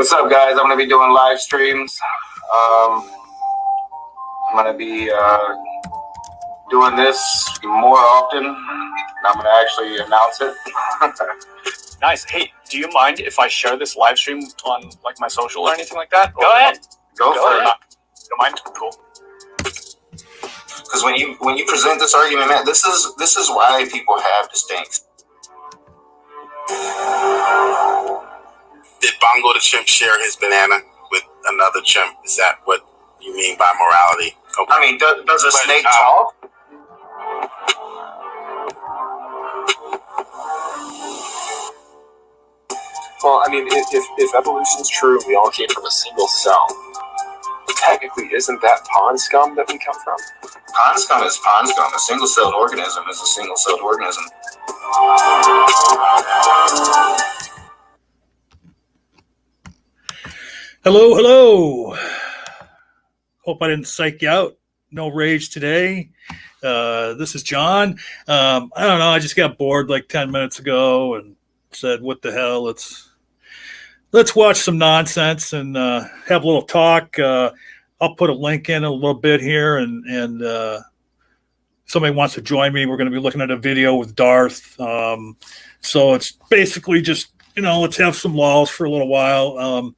What's up, guys? I'm going to be doing live streams. I'm going to be doing this more often. I'm going to actually announce it. Nice. Hey, do you mind if I share this live stream on like my social or anything like that? Go ahead. Go for it. Don't mind? Cool. Because when you present this argument, man, this is why people have distincts. Did Bongo the chimp share his banana with another chimp? Is that what you mean by morality? Okay. I mean, does a snake talk? Well, I mean, if evolution's true, we all came from a single cell. Technically, isn't that pond scum that we come from? Pond scum is pond scum. A single-celled organism is a single-celled organism. Hello, hello. Hope I didn't psych you out. No rage today. This is John. I don't know. I just got bored like 10 minutes ago and said, what the hell? Let's watch some nonsense and have a little talk. I'll put a link in a little bit here, and somebody wants to join me. We're going to be looking at a video with Darth. So it's basically just, let's have some lulls for a little while.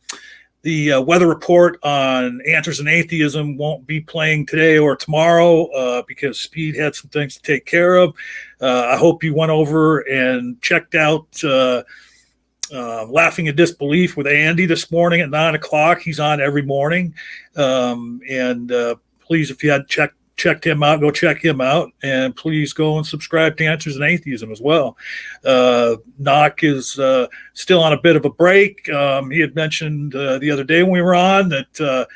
The weather report on Answers in Atheism won't be playing today or tomorrow because Speed had some things to take care of. I hope you went over and checked out Laughing at Disbelief with Andy this morning at 9 o'clock. He's on every morning. And please, if you hadn't checked him out, go check him out. And please go and subscribe to Answers in Atheism as well. Knock is still on a bit of a break. He had mentioned the other day when we were on that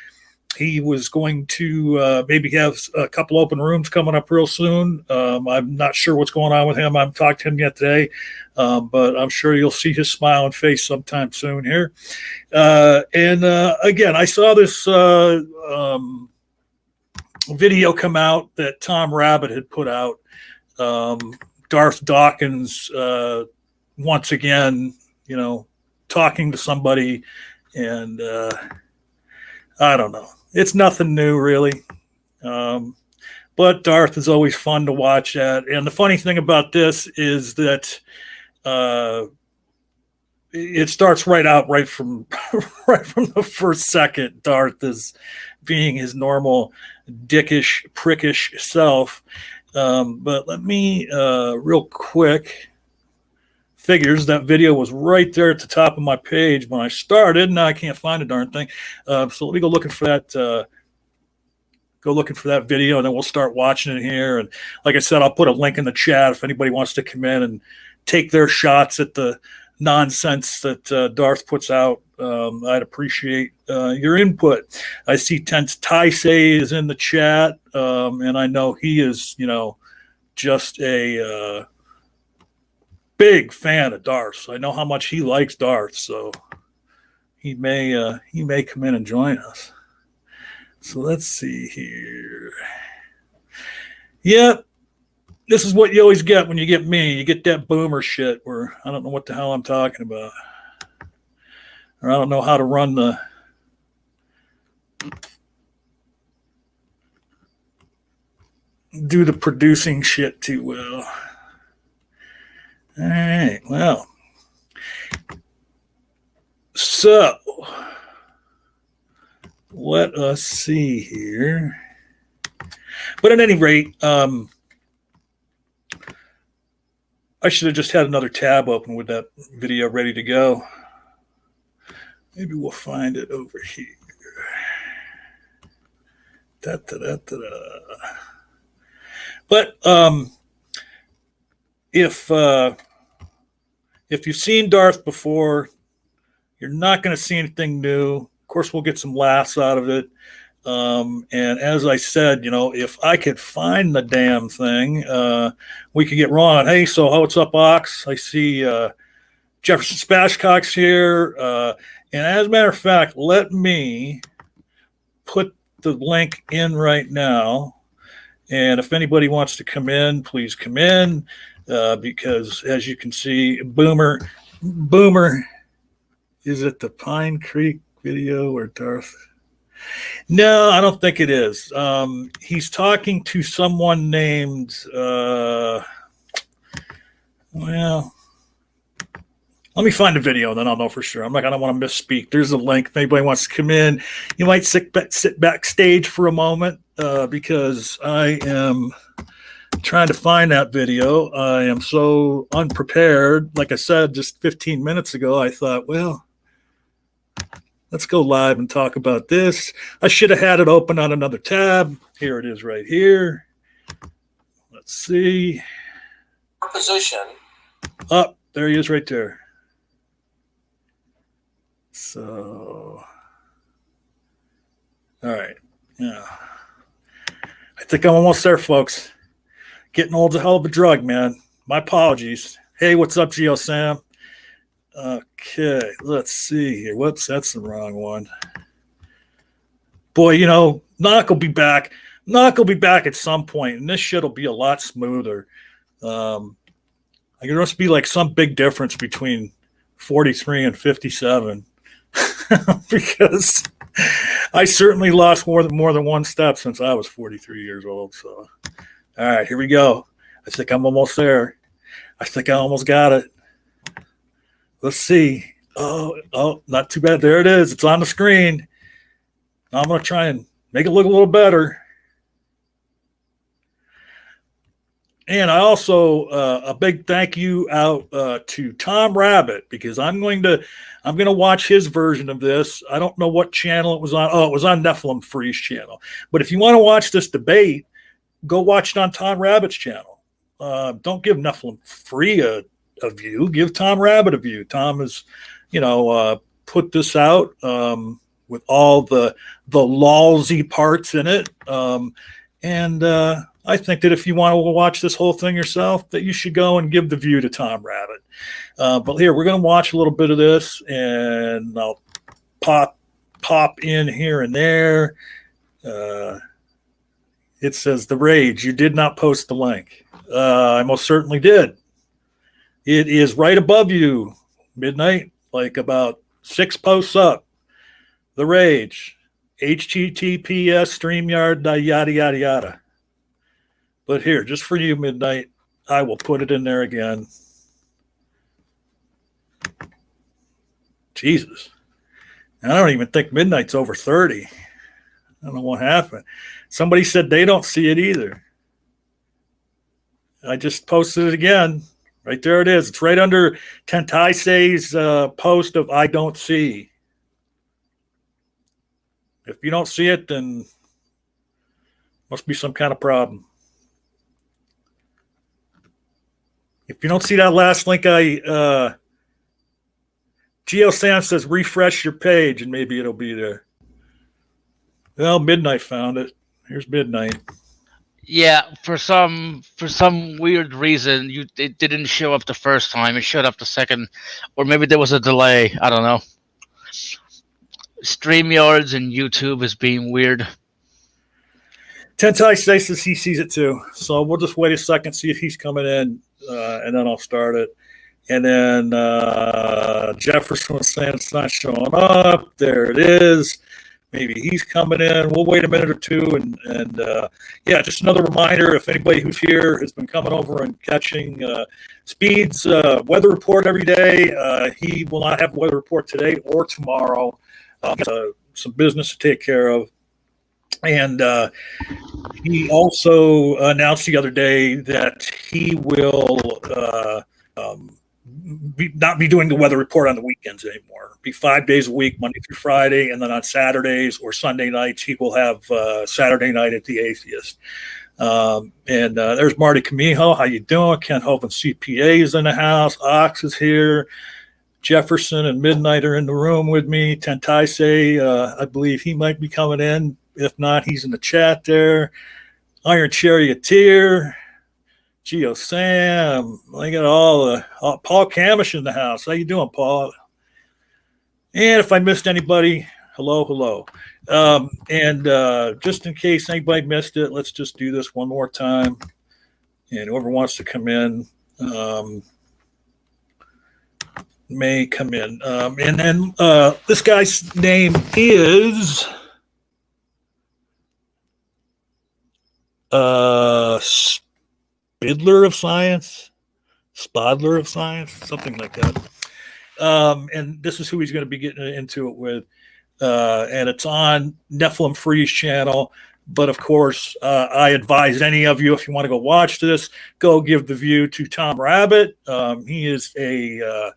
he was going to maybe have a couple open rooms coming up real soon. I'm not sure what's going on with him. I haven't talked to him yet today, but I'm sure you'll see his smiling face sometime soon here. And again, I saw this video come out that Tom Rabbit had put out. Darth Dawkins once again, talking to somebody, and I don't know. It's nothing new, really. But Darth is always fun to watch at. And the funny thing about this is that it starts right from the first second. Darth is being his normal dickish, prickish self. But let me real quick. Figures that video was right there at the top of my page when I started. Now I can't find a darn thing. So let me go looking for that. Go looking for that video, and then we'll start watching it here. And like I said, I'll put a link in the chat if anybody wants to come in and take their shots at the nonsense that Darth puts out. I'd appreciate your input. I see Tense Taisei is in the chat, and I know he is, just a big fan of Darth. So I know how much he likes Darth, so he may come in and join us. So let's see here. Yep. This is what you always get when you get me. You get that boomer shit where I don't know what the hell I'm talking about. Or I don't know how to run do the producing shit too well. All right, well, so let us see here. But at any rate, I should have just had another tab open with that video ready to go. Maybe we'll find it over here. But if you've seen Darth before, you're not going to see anything new. Of course, we'll get some laughs out of it. And as I said, if I could find the damn thing, we could get Ron. Hey, so what's up, Ox? I see Jefferson Spashcock's here. And as a matter of fact, let me put the link in right now. And if anybody wants to come in, please come in. Because as you can see, Boomer, is it the Pine Creek video or Darth? No, I don't think it is. He's talking to someone named, let me find the video, then I'll know for sure. I don't want to misspeak. There's a link. If anybody wants to come in, you might sit backstage for a moment because I am trying to find that video. I am so unprepared. Like I said, just 15 minutes ago, I thought, well, let's go live and talk about this. I should have had it open on another tab. Here it is right here. Let's see. Position. Oh, there he is right there. So, all right. Yeah. I think I'm almost there, folks. Getting old's a hell of a drug, man. My apologies. Hey, what's up, Geo Sam? Okay, let's see here. Whoops, that's the wrong one. Boy, Knock will be back. Knock will be back at some point, and this shit will be a lot smoother. There must be like some big difference between 43 and 57 because I certainly lost more than one step since I was 43 years old. So, all right, here we go. I think I'm almost there. I think I almost got it. Let's see. Oh, not too bad. There it is. It's on the screen. Now I'm going to try and make it look a little better. And I also a big thank you out to Tom Rabbit because I'm going to watch his version of this. I don't know what channel it was on. Oh, it was on Nephilim Free's channel. But if you want to watch this debate, go watch it on Tom Rabbit's channel. Don't give Nephilim Free a view. Give Tom Rabbit a view. Tom has, put this out with all the lousy parts in it. And I think that if you want to watch this whole thing yourself, that you should go and give the view to Tom Rabbit. But here, we're going to watch a little bit of this, and I'll pop in here and there. It says, The Rage, you did not post the link. I most certainly did. It is right above you, midnight, like about 6 posts up. The Rage, HTTPS, StreamYard, yada, yada, yada. But here, just for you, Midnight, I will put it in there again. Jesus. I don't even think Midnight's over 30. I don't know what happened. Somebody said they don't see it either. I just posted it again. Right there it is. It's right under Tentaise's post of I don't see. If you don't see it, then must be some kind of problem. If you don't see that last link, Geo Sam says refresh your page and maybe it'll be there. Well, Midnight found it. Here's Midnight. Yeah, for some weird reason, it didn't show up the first time. It showed up the second, or maybe there was a delay. I don't know. StreamYards and YouTube is being weird. Tentai says he sees it too. So we'll just wait a second, see if he's coming in, and then I'll start it. And then Jefferson was saying it's not showing up. There it is. Maybe he's coming in. We'll wait a minute or two. And yeah, just another reminder, if anybody who's here has been coming over and catching Speed's weather report every day, he will not have a weather report today or tomorrow. Some business to take care of. And he also announced the other day that he will not be doing the weather report on the weekends anymore. Be 5 days a week, Monday through Friday, and then on Saturdays or Sunday nights, he will have Saturday night at the Atheist. And there's Marty Camijo. How you doing? Ken Hovind CPA is in the house. Ox is here. Jefferson and Midnight are in the room with me. Tentaise, I believe he might be coming in. If not, he's in the chat there. Iron Charioteer, Geo Sam. Look at all Paul Camish in the house. How you doing, Paul? And if I missed anybody, hello. And just in case anybody missed it, let's just do this one more time. And whoever wants to come in may come in. And then this guy's name is Spidler of Science, something like that. And this is who he's going to be getting into it with. And it's on Nephilim Free's channel. But of course, I advise any of you, if you want to go watch this, go give the view to Tom Rabbit. He is a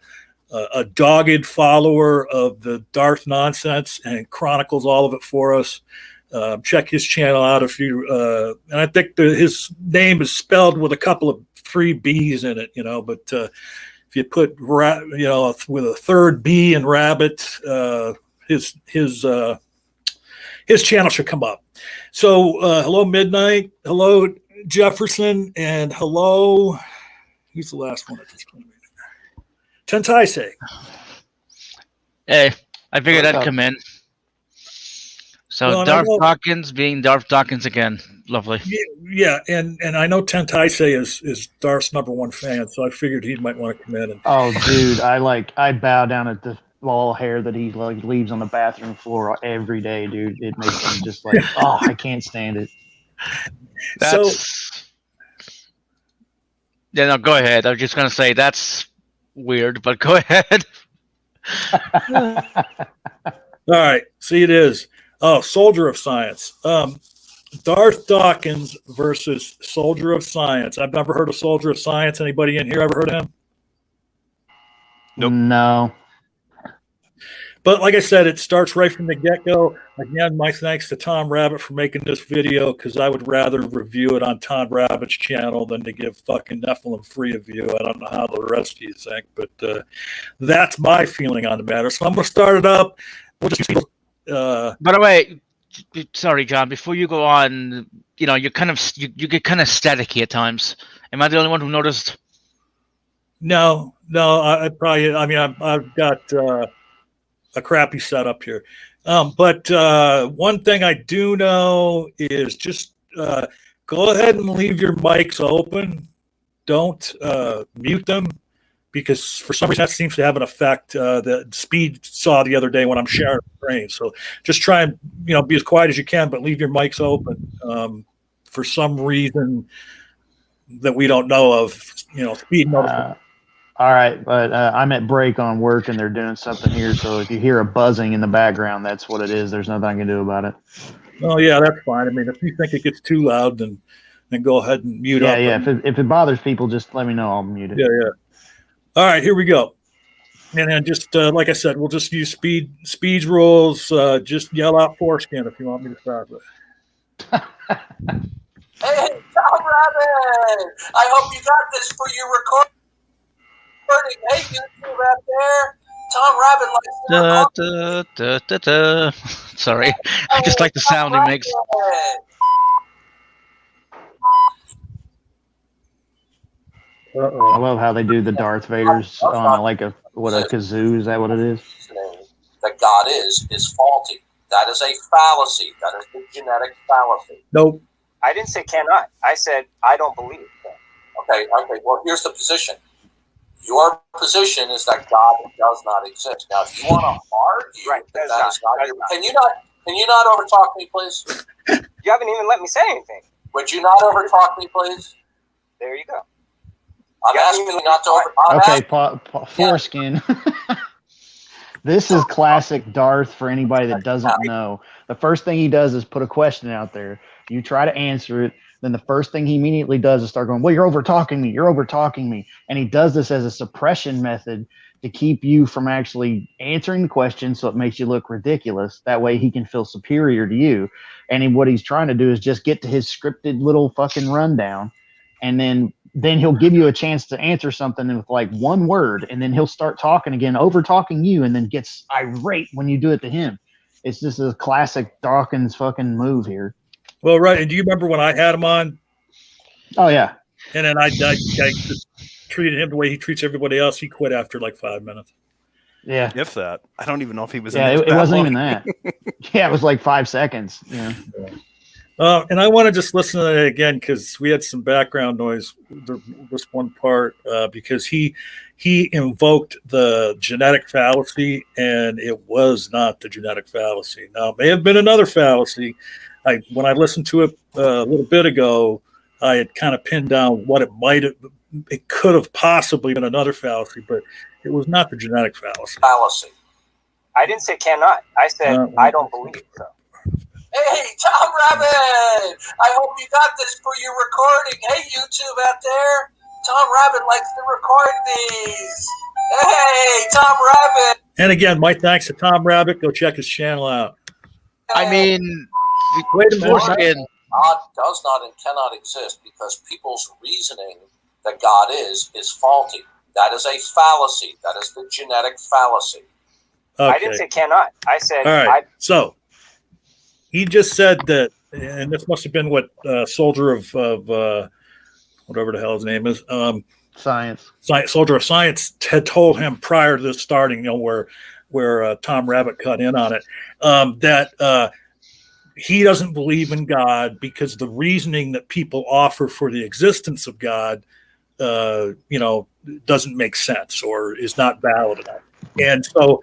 dogged follower of the Darth nonsense and chronicles all of it for us. Check his channel out if you, and I think his name is spelled with a couple of 3 B's in it, but if you put, with a third B in Rabbit, his channel should come up. So, hello, Midnight. Hello, Jefferson. And hello, who's the last one? Tentaise. Hey, I figured I'd come in. So Darth Dawkins being Darth Dawkins again. Lovely. Yeah, and I know Tentaise is Darth's #1 fan, so I figured he might want to come in. Oh, dude, I bow down at the ball hair that he leaves on the bathroom floor every day, dude. It makes me just like, oh, I can't stand it. Yeah, no, go ahead. I was just gonna say that's weird, but go ahead. All right, see, it is. Oh, Soldier of Science. Darth Dawkins versus Soldier of Science. I've never heard of Soldier of Science. Anybody in here ever heard of him? Nope. No. But like I said, it starts right from the get-go. Again, my thanks to Tom Rabbit for making this video, because I would rather review it on Tom Rabbit's channel than to give fucking Nephilim Free a view. I don't know how the rest of you think, but that's my feeling on the matter. So I'm going to start it up. We'll just by the way, sorry, John, before you go on, you're kind of you get kind of staticky at times. Am I the only one who noticed? No, I've got a crappy setup here. But one thing I do know is just go ahead and leave your mics open. Don't mute them, because for some reason that seems to have an effect that Speed saw the other day when I'm sharing the screen. So just try and be as quiet as you can, but leave your mics open. For some reason that we don't know of, Speed knows. All right, but I'm at break on work and they're doing something here. So if you hear a buzzing in the background, that's what it is. There's nothing I can do about it. Oh yeah, that's fine. I mean, if you think it gets too loud, then go ahead and mute up. Yeah. If it bothers people, just let me know. I'll mute it. Yeah. All right, here we go. And then just like I said, we'll just use Speed's rules. Just yell out foreskin if you want me to start with. Hey, Tom Rabbit! I hope you got this for your recording. Hey, YouTube out there. Tom Rabbit likes to Sorry, I just like the sound he makes. I love how they do the Darth Vaders on like a kazoo. Is that what it is? That God is faulty. That is a fallacy. That is a genetic fallacy. Nope. I didn't say cannot. I said I don't believe it. Okay. Well, here's the position. Your position is that God does not exist. Now, if you want to argue that is not your, can you not overtalk me, please? You haven't even let me say anything. Would you not overtalk me, please? There you go. I'm asking you not to over. Okay, foreskin. This is classic Darth for anybody that doesn't know. The first thing he does is put a question out there. You try to answer it. Then the first thing he immediately does is start going, well, you're over talking me. You're over talking me. And he does this as a suppression method to keep you from actually answering the question, so it makes you look ridiculous. That way he can feel superior to you. And what he's trying to do is just get to his scripted little fucking rundown. And then he'll give you a chance to answer something with like one word, and then he'll start talking again, over talking you, and then gets irate when you do it to him. It's just a classic Dawkins fucking move here. Well, right. And do you remember when I had him on? Oh, yeah. And then I just treated him the way he treats everybody else. He quit after like 5 minutes. Yeah. If that. I don't even know if he was Yeah, in it wasn't even that. Yeah, it was like 5 seconds. Yeah. And I want to just listen to that again because we had some background noise. This one part because he invoked the genetic fallacy, and it was not the genetic fallacy. Now, it may have been another fallacy. When I listened to it a little bit ago, I had kind of pinned down what it could have possibly been another fallacy, but it was not the genetic fallacy. I didn't say cannot. I said I don't believe so. Hey, Tom Rabbit! I hope you got this for your recording. Hey, YouTube out there. Tom Rabbit likes to record these. Hey, Tom Rabbit! And again, my thanks to Tom Rabbit. Go check his channel out. I mean, wait a minute. God does not and cannot exist because people's reasoning that God is faulty. That is a fallacy. That is the genetic fallacy. Okay. I didn't say cannot. I said all right. So he just said that, and this must have been what Soldier of whatever the hell his name is, Soldier of Science had told him prior to this starting, where Tom Rabbit cut in on it, that he doesn't believe in God because the reasoning that people offer for the existence of God, doesn't make sense or is not valid enough. And so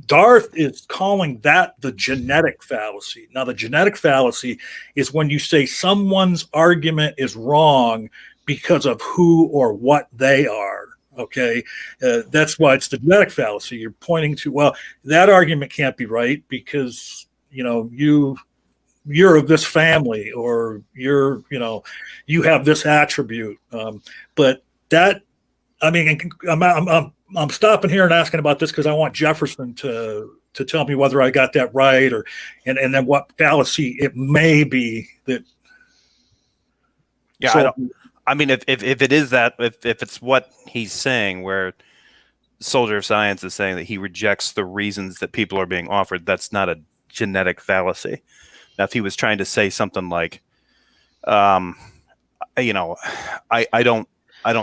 Darth is calling that the genetic fallacy. Now, the genetic fallacy is when you say someone's argument is wrong because of who or what they are. Okay, that's why it's the genetic fallacy. You're pointing to, well, that argument can't be right because you're of this family, or you have this attribute. But that, I mean, I'm stopping here and asking about this because I want Jefferson to tell me whether I got that right, and then what fallacy it may be that. Yeah, so, I mean, if it is that, if it's what he's saying, where Soldier of Science is saying that he rejects the reasons that people are being offered, that's not a genetic fallacy. Now, if he was trying to say something like, I don't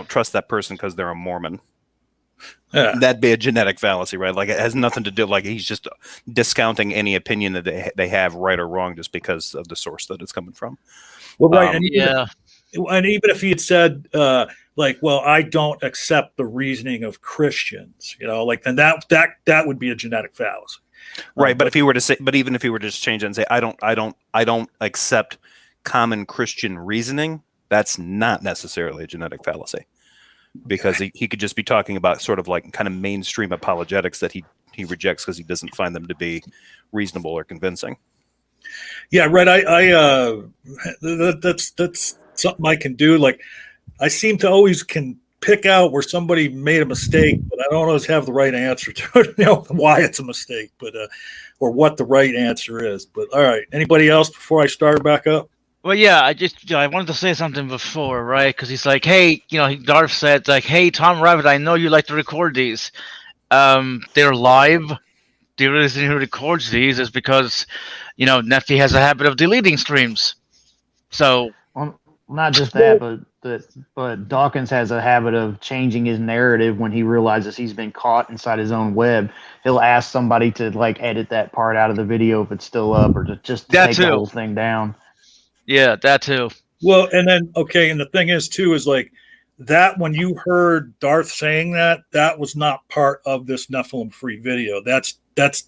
trust that person because they're a Mormon. Yeah. That'd be a genetic fallacy, right? Like, it has nothing to do, like, he's just discounting any opinion that they have, right or wrong, just because of the source that it's coming from. Well, right. And even if he had said, well, I don't accept the reasoning of Christians, then that would be a genetic fallacy. Right. But if he were to say, even if he were to just change it and say, I don't accept common Christian reasoning, that's not necessarily a genetic fallacy, because he could just be talking about sort of like kind of mainstream apologetics that he rejects because he doesn't find them to be reasonable or convincing. Yeah, right. That's something I can do. Like, I seem to always can pick out where somebody made a mistake, but I don't always have the right answer to it, why it's a mistake, but or what the right answer is. But all right, anybody else before I start back up? Well, yeah, I wanted to say something before, right? Because he's like, hey, Darth said, like, hey, Tom Rabbit, I know you like to record these. They're live. The reason he records these is because, Neffy has a habit of deleting streams. So, not just that, but Dawkins has a habit of changing his narrative when he realizes he's been caught inside his own web. He'll ask somebody to edit that part out of the video if it's still up, or to just take the whole thing down. Yeah, that too. Well, and then and the thing is too is like that when you heard Darth saying that was not part of this Nephilim free video. That's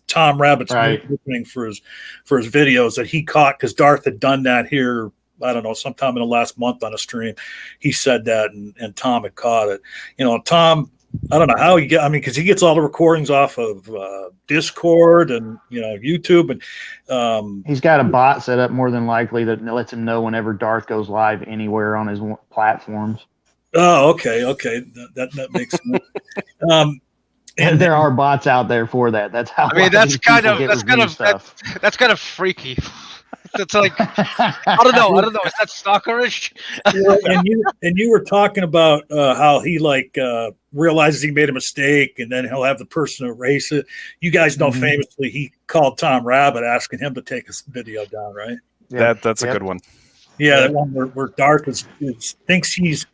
Tom Rabbit's opening for his videos that he caught, because Darth had done that here. I don't know, sometime in the last month on a stream, he said that, and Tom had caught it. Tom I don't know how he get. I mean, because he gets all the recordings off of Discord and YouTube, and he's got a bot set up more than likely that lets him know whenever Darth goes live anywhere on his platforms. Oh, okay, that makes sense. And there are bots out there for that. That's how. I mean, that's kind of freaky. It's like I don't know. Is that stalkerish? and you were talking about how he realizes he made a mistake, and then he'll have the person erase it. You guys know famously he called Tom Rabbit asking him to take his video down, right? Yeah. That's a good one. Yeah, the one where Darth thinks he's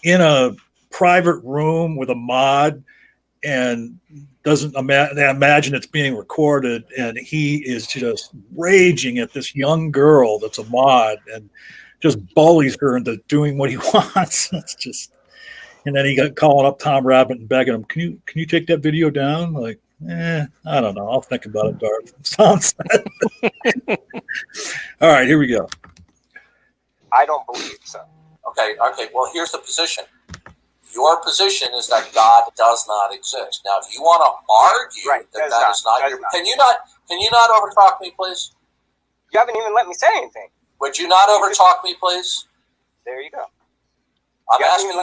in a private room with a mod and doesn't imagine it's being recorded, and he is just raging at this young girl that's a mod and just bullies her into doing what he wants. It's just, and then he got calling up Tom Rabbit and begging him, can you take that video down? Like, I don't know. I'll think about it, Darth. Sounds all right, here we go. I don't believe so. Okay. Well, here's the position. Your position is that God does not exist. Now, if you want to argue that is not your, can you not overtalk me, please? You haven't even let me say anything. Would you not overtalk me, please? There you go. I'm asking you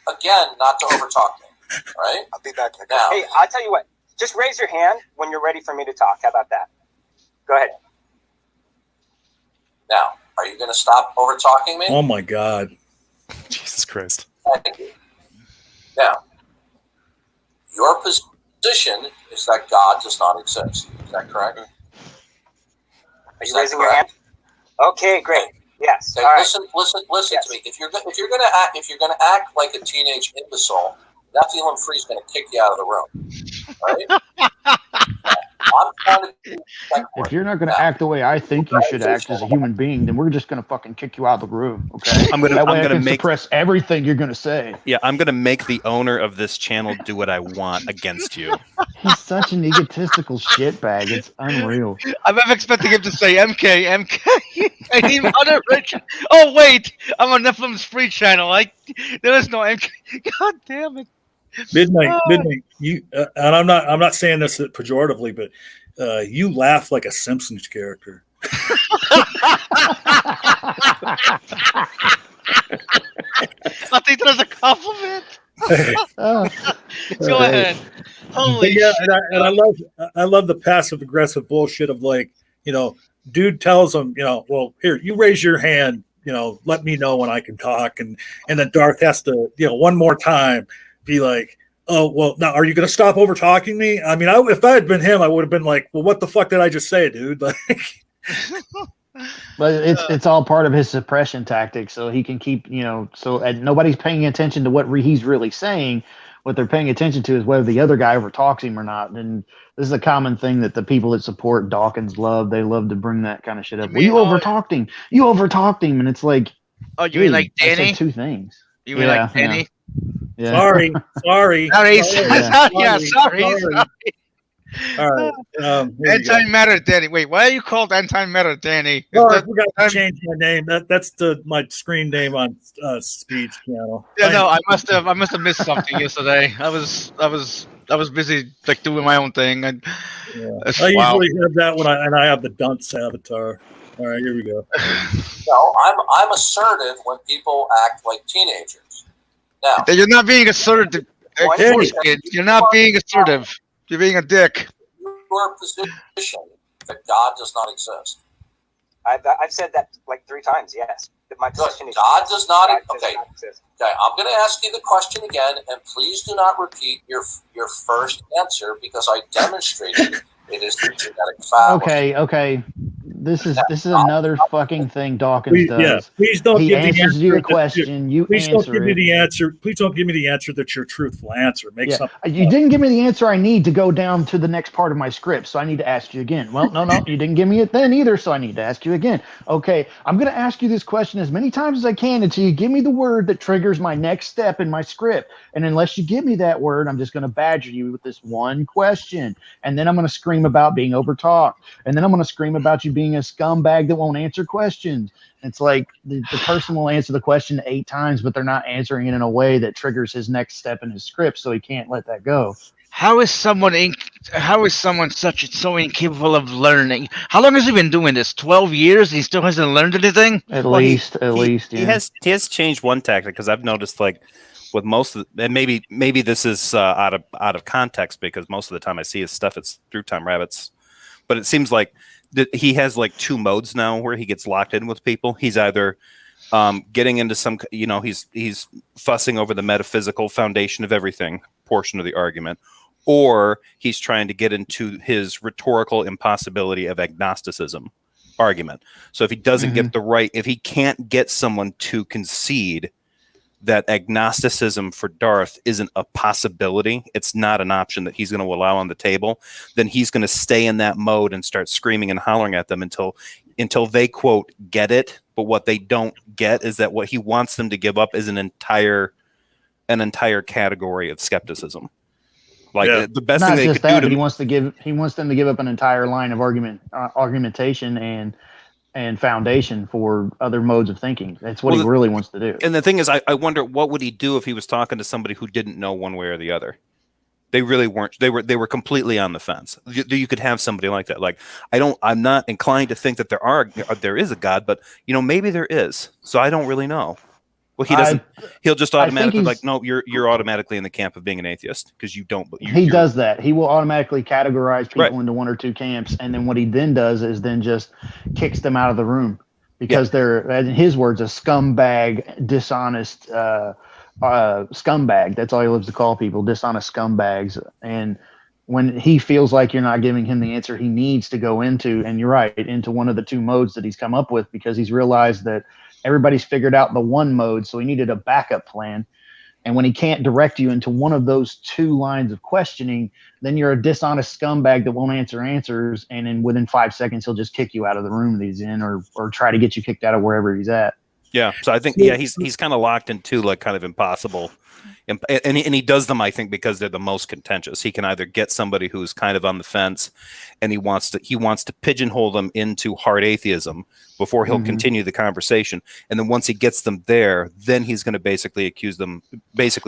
again not to overtalk me. All right? I'll be back now. Hey, I'll tell you what. Just raise your hand when you're ready for me to talk. How about that? Go ahead. Now, are you going to stop overtalking me? Oh my God. Jesus Christ. Thank you. Now, your position is that God does not exist. Is that correct? Are you raising your hand? Okay, great. Yes. Okay, all listen yes. to me. If you're gonna act like a teenage imbecile, Nephilim Free's gonna kick you out of the room. Right? I'm trying to if you're not going to act the way I think you should act as a human being, then we're just going to fucking kick you out of the room. Okay. I'm gonna suppress everything you're going to say. Yeah, I'm gonna make the owner of this channel do what I want against you. He's such an egotistical shitbag. It's unreal. I'm expecting him to say MK. I need other rich. Oh wait, I'm on Nephilim's free channel. There is no MK. God damn it. Midnight. You and I'm not saying this pejoratively, but you laugh like a Simpsons character. I think that's a compliment. Go ahead. Holy yeah, shit. and I love the passive aggressive bullshit of dude tells him, well, here, you raise your hand, let me know when I can talk, and then Darth has to, one more time be like, oh, well, now are you going to stop over talking me? I mean, if I had been him, I would have been like, well, what the fuck did I just say, dude? Like, but it's all part of his suppression tactic, so he can keep, nobody's paying attention to what he's really saying. What they're paying attention to is whether the other guy overtalks him or not. And this is a common thing that the people that support Dawkins love. They love to bring that kind of shit up. Well, you overtalked him. You overtalked him, and it's like, oh, you mean like Danny? I said two things. You mean like Danny? Yeah. Sorry. Sorry. All right. Antimatter Danny. Wait, why are you called Antimatter Danny? Oh, I forgot to change my name. That's my screen name on Speed's channel. Yeah, no, I must have missed something yesterday. I was busy doing my own thing. I usually have that when I have the dunce avatar. All right, here we go. No, I'm assertive when people act like teenagers. Now, you're not being assertive. You're not being assertive. You're being a dick. Your position that God does not exist. I've said that like 3 times. Yes, my position is God does not. Okay. exist. Okay, I'm going to ask you the question again, and please do not repeat your first answer because I demonstrated it is the genetic fallacy. Okay. This is another fucking thing Dawkins does. Yeah, please don't he give me answers you a question. Please don't give me the answer. Please don't give me the answer that's your truthful answer. You didn't give me the answer I need to go down to the next part of my script, so I need to ask you again. Well, no, you didn't give me it then either, so I need to ask you again. Okay, I'm going to ask you this question as many times as I can until you give me the word that triggers my next step in my script. And unless you give me that word, I'm just going to badger you with this one question. And then I'm going to scream about being overtalked. And then I'm going to scream about you being a scumbag that won't answer questions. It's like the person will answer the question 8 times, but they're not answering it in a way that triggers his next step in his script, so he can't let that go. How is someone so incapable of learning? How long has he been doing this? 12 years? He still hasn't learned anything? At Well, least. He has changed one tactic, because I've noticed, like, with most of and maybe this is out of context, because most of the time I see his stuff, it's through Tom Rabbit's, but it seems like that he has like 2 modes now where he gets locked in with people. He's either getting into some, he's fussing over the metaphysical foundation of everything portion of the argument, or he's trying to get into his rhetorical impossibility of agnosticism argument. So if he doesn't get if he can't get someone to concede that agnosticism for Darth isn't a possibility, it's not an option that he's going to allow on the table, then he's going to stay in that mode and start screaming and hollering at them until they, quote, get it. But what they don't get is that what he wants them to give up is an entire category of skepticism. Like the best thing they could do to, he wants them to give up an entire line of argumentation and foundation for other modes of thinking. That's what he really wants to do. And the thing is, I wonder what would he do if he was talking to somebody who didn't know one way or the other. They really weren't. They were completely on the fence. You could have somebody like that. Like, I'm not inclined to think that there is a God, but maybe there is. So I don't really know. Well, he doesn't. He'll just automatically no. You're automatically in the camp of being an athist because you don't. He does that. He will automatically categorize people into 1 or 2 camps, and then what he then does is then just kicks them out of the room because they're, in his words, a scumbag, dishonest scumbag. That's all he loves to call people, dishonest scumbags. And when he feels like you're not giving him the answer he needs to go into, and you're right, into one of the 2 modes that he's come up with, because he's realized that everybody's figured out the 1 mode, so he needed a backup plan. And when he can't direct you into one of those 2 lines of questioning, then you're a dishonest scumbag that won't answer answers, and then within 5 seconds he'll just kick you out of the room that he's in, or try to get you kicked out of wherever he's at. Yeah, so I think he's kind of locked into like kind of impossible, and he does them, I think, because they're the most contentious. He can either get somebody who's kind of on the fence, and he wants to pigeonhole them into hard atheism before he'll continue the conversation, and then once he gets them there, then he's going to basically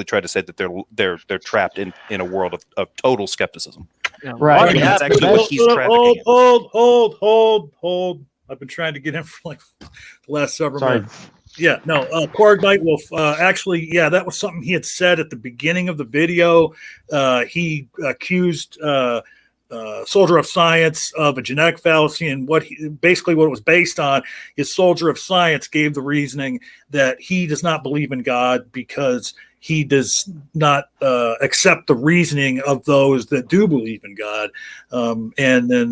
try to say that they're trapped in a world of total skepticism. Yeah. Right. Yeah, that's actually what he's trafficking. Hold. I've been trying to get him for like the last several minutes. Yeah, no, Korg Nightwolf, actually, that was something he had said at the beginning of the video. He accused Soldier of Science of a genetic fallacy, and what it was based on is Soldier of Science gave the reasoning that he does not believe in God because he does not accept the reasoning of those that do believe in God. And then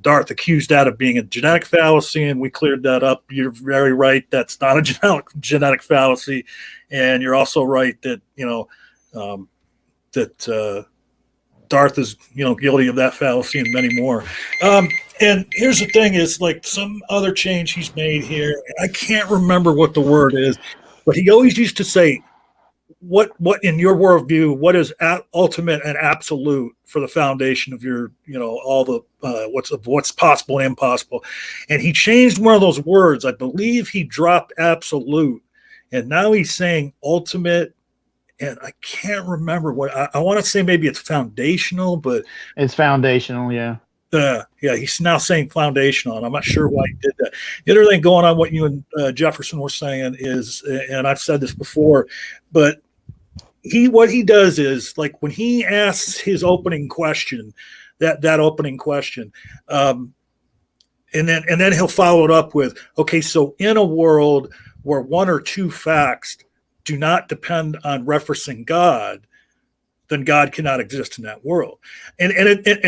Darth accused that of being a genetic fallacy, and we cleared that up. You're very right. That's not a genetic fallacy. And you're also right that, that Darth is, guilty of that fallacy and many more. And here's the thing is, like, some other change he's made here, I can't remember what the word is, but he always used to say, what in your worldview, what is ultimate and absolute for the foundation of your, all the what's possible and impossible. And he changed one of those words. I believe he dropped absolute, and now he's saying ultimate. And I can't remember what I want to say. Maybe it's foundational, but it's foundational. Yeah. He's now saying foundational, and I'm not sure why he did that. The other thing going on, what you and Jefferson were saying is, and I've said this before, but what he does is, like, when he asks his opening question, that opening question, and then he'll follow it up with, okay, so in a world where 1 or 2 facts do not depend on referencing God, then God cannot exist in that world. And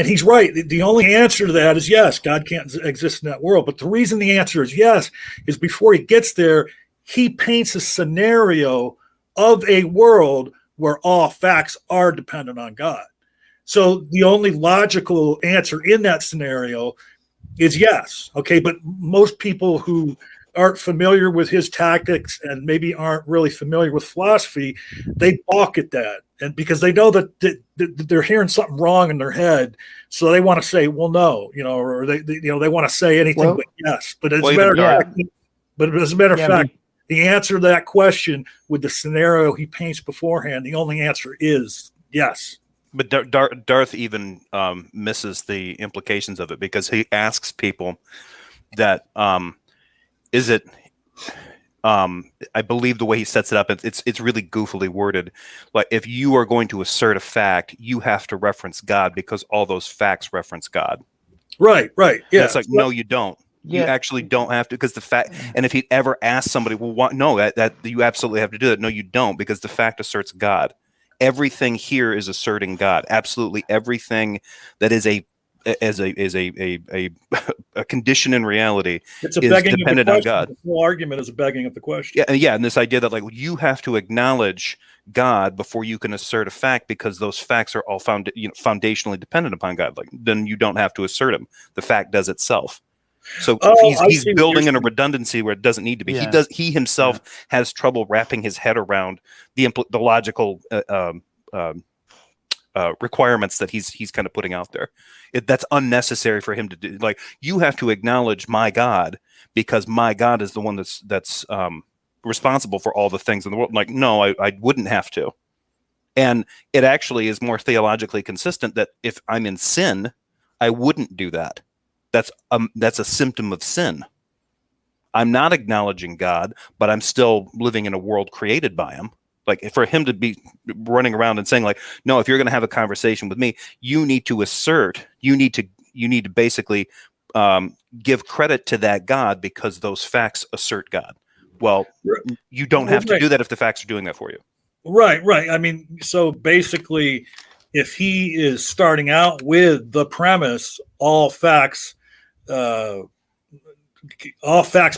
he's right. The only answer to that is yes, God can't exist in that world. But the reason the answer is yes is before he gets there, he paints a scenario of a world where all facts are dependent on God. So the only logical answer in that scenario is yes. Okay, but most people who aren't familiar with his tactics and maybe aren't really familiar with philosophy, they balk at that. and because they know that they're hearing something wrong in their head, so they want to say, "Well, no," or they want to say anything but yes. But as a matter of fact, the answer to that question with the scenario he paints beforehand, the only answer is yes. But Darth even misses the implications of it, because he asks people that is it. I believe the way he sets it up, it's really goofily worded. Like, if you are going to assert a fact, you have to reference God because all those facts reference God. Right. Yeah. It's like, no, you don't. You actually don't have to, because the fact. And if he ever asked somebody, well, what? No, that you absolutely have to do it. No, you don't, because the fact asserts God. Everything here is asserting God. Absolutely everything that is a condition in reality is dependent on God. The whole argument is a begging of the question. Yeah, and this idea that, like, you have to acknowledge God before you can assert a fact, because those facts are all foundationally dependent upon God. Like, then you don't have to assert them. The fact does itself. So he's building in a redundancy where it doesn't need to be. Yeah. He himself has trouble wrapping his head around the logical requirements that he's kind of putting out there. That's unnecessary for him to do. Like, you have to acknowledge my God because my God is the one that's responsible for all the things in the world. Like, no, I wouldn't have to. And it actually is more theologically consistent that if I'm in sin, I wouldn't do that. That's a symptom of sin. I'm not acknowledging God, but I'm still living in a world created by him. Like, for him to be running around and saying, like, no, if you're going to have a conversation with me, you need to assert, you need to basically give credit to that God because those facts assert God. Well, you don't have to do that if the facts are doing that for you. Right. I mean, so basically, if he is starting out with the premise, all facts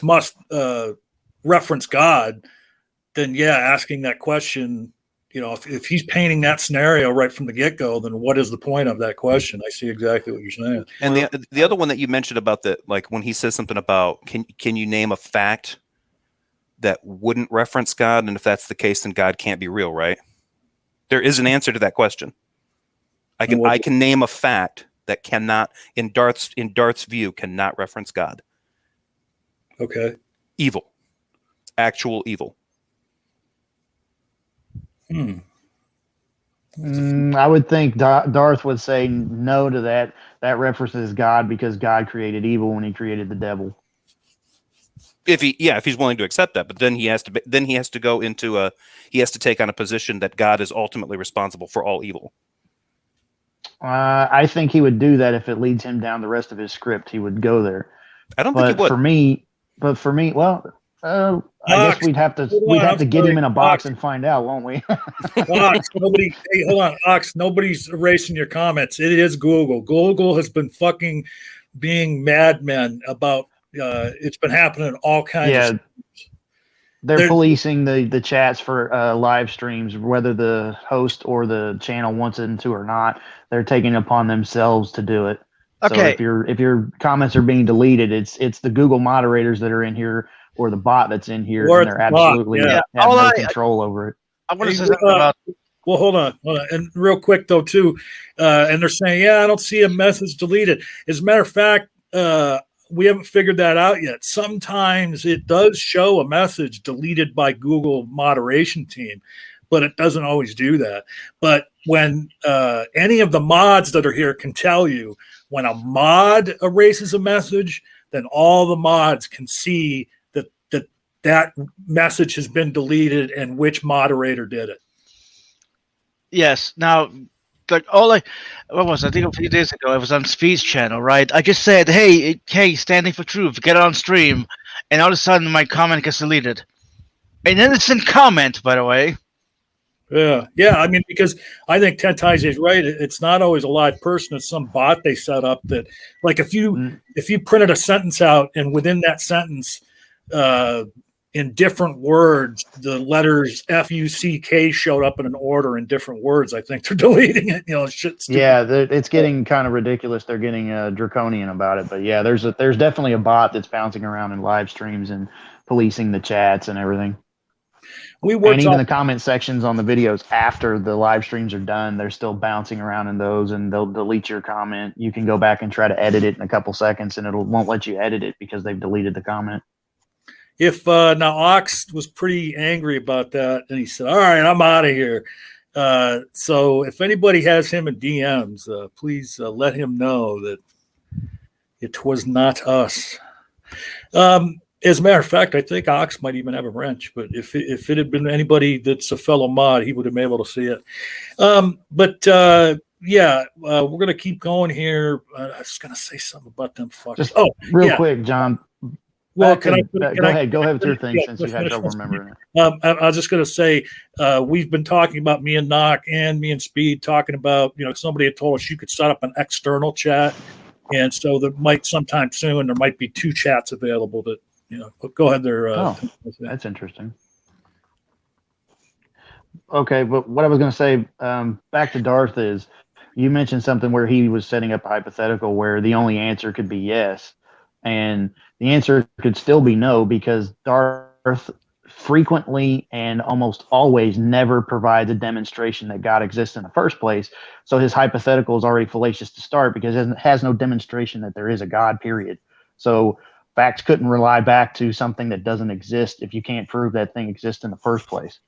must reference God, then asking that question, if he's painting that scenario right from the get-go, then what is the point of that question? I see exactly what you're saying. And the other one that you mentioned about like when he says something about, can you name a fact that wouldn't reference God? And if that's the case, then God can't be real, right? There is an answer to that question. I can name a fact that cannot, in Darth's view, cannot reference God. Okay. Evil. Actual evil. I would think Darth would say no to that. That references God because God created evil when he created the devil. If he's willing to accept that, but then he has to go into he has to take on a position that God is ultimately responsible for all evil. I think he would do that if it leads him down the rest of his script. He would go there. I don't think he would. For me, well, I guess we'd have to get him in a box and find out, won't we? Ox, hold on, Ox. Nobody's erasing your comments. It is Google. Google has been fucking being madmen about. It's been happening all kinds of. They're policing the chats for live streams, whether the host or the channel wants it to or not. They're taking it upon themselves to do it. Okay. So if your comments are being deleted, it's the Google moderators that are in here or the bot that's in here, and they're absolutely have no control over it. I want to say something about. Well, hold on, and real quick though too, and they're saying, I don't see a message deleted. As a matter of fact, we haven't figured that out yet. Sometimes it does show a message deleted by Google moderation team, but it doesn't always do that. But when any of the mods that are here can tell you when a mod erases a message, then all the mods can see that message has been deleted and which moderator did it. Yes. Now, like I think a few days ago, I was on Speed's channel, right? I just said, hey, standing for truth, get on stream. And all of a sudden, my comment gets deleted. An innocent comment, by the way. Yeah. I mean, because I think Tentai is right. It's not always a live person. It's some bot they set up that, like, if you printed a sentence out and within that sentence, in different words, the letters F-U-C-K showed up in an order in different words. I think they're deleting it. Shit's stupid. Yeah, it's getting kind of ridiculous. They're getting draconian about it. But yeah, there's definitely a bot that's bouncing around in live streams and policing the chats and everything. We were And even the talking. comment sections on the videos after the live streams are done, they're still bouncing around in those, and they'll delete your comment. You can go back and try to edit it in a couple seconds, and won't let you edit it because they've deleted the comment. If now Ox was pretty angry about that, and he said, "All right, I'm out of here." So if anybody has him in DMs, please let him know that it was not us. As a matter of fact, I think Ox might even have a wrench, but if it had been anybody that's a fellow mod, he would have been able to see it. We're going to keep going here. I was going to say something about them fuckers. Just real quick, John. Well, Go ahead with your thing since you had trouble remembering it. I was just going to say, we've been talking about me and Knock and me and Speed talking about, somebody had told us you could set up an external chat. And so there might sometime soon, there might be 2 chats available that, go ahead there. That's interesting. Okay, but what I was going to say, back to Darth is, you mentioned something where he was setting up a hypothetical where the only answer could be yes. And the answer could still be no, because Darth frequently and almost always never provides a demonstration that God exists in the first place. So his hypothetical is already fallacious to start because it has no demonstration that there is a God, period. So facts couldn't rely back to something that doesn't exist if you can't prove that thing exists in the first place.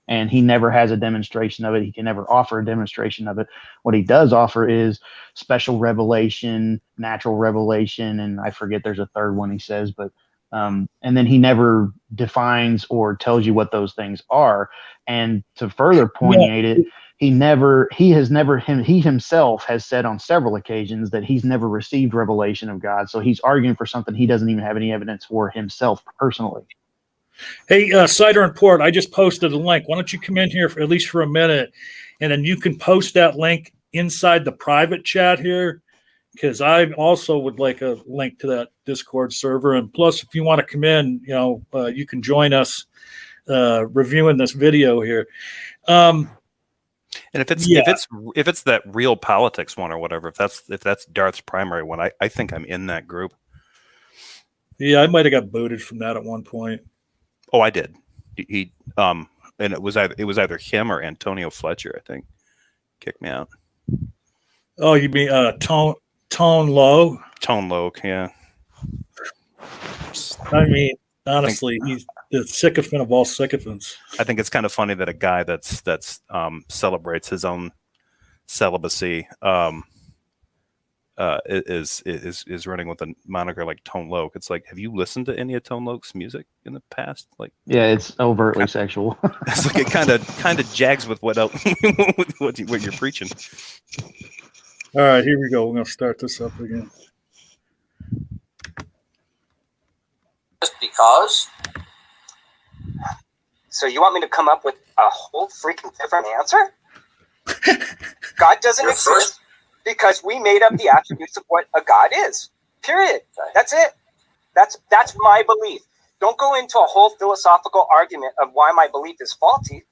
And he never has a demonstration of it. He can never offer a demonstration of it. What he does offer is special revelation, natural revelation, and I forget there's a third one he says, but and then he never defines or tells you what those things are. And to further pointiate it, he himself has said on several occasions that he's never received revelation of God. So he's arguing for something he doesn't even have any evidence for himself personally. Hey, Cider and Port, I just posted a link. Why don't you come in here for at least for a minute, and then you can post that link inside the private chat here, because I also would like a link to that Discord server. And plus, if you want to come in, you can join us reviewing this video here. And if it's that real politics one or whatever, if that's Darth's primary one, I think I'm in that group. Yeah, I might have got booted from that at one point. Oh, I did. He and it was either him or Antonio Fletcher, I think, kicked me out. Oh, you mean Tone Low? Tone Low, yeah. I mean, honestly, he's the sycophant of all sycophants. I think it's kind of funny that a guy that's celebrates his own celibacy is running with a moniker like Tone Loc. It's like, have you listened to any of Tone Loc's music in the past? Like, yeah, it's overtly sexual. It's like it kind of jags with what you're preaching. All right, here we go. We're gonna start this up again. Just because. So you want me to come up with a whole freaking different answer? God doesn't exist because we made up the attributes of what a God is. Period. That's it. That's my belief. Don't go into a whole philosophical argument of why my belief is faulty.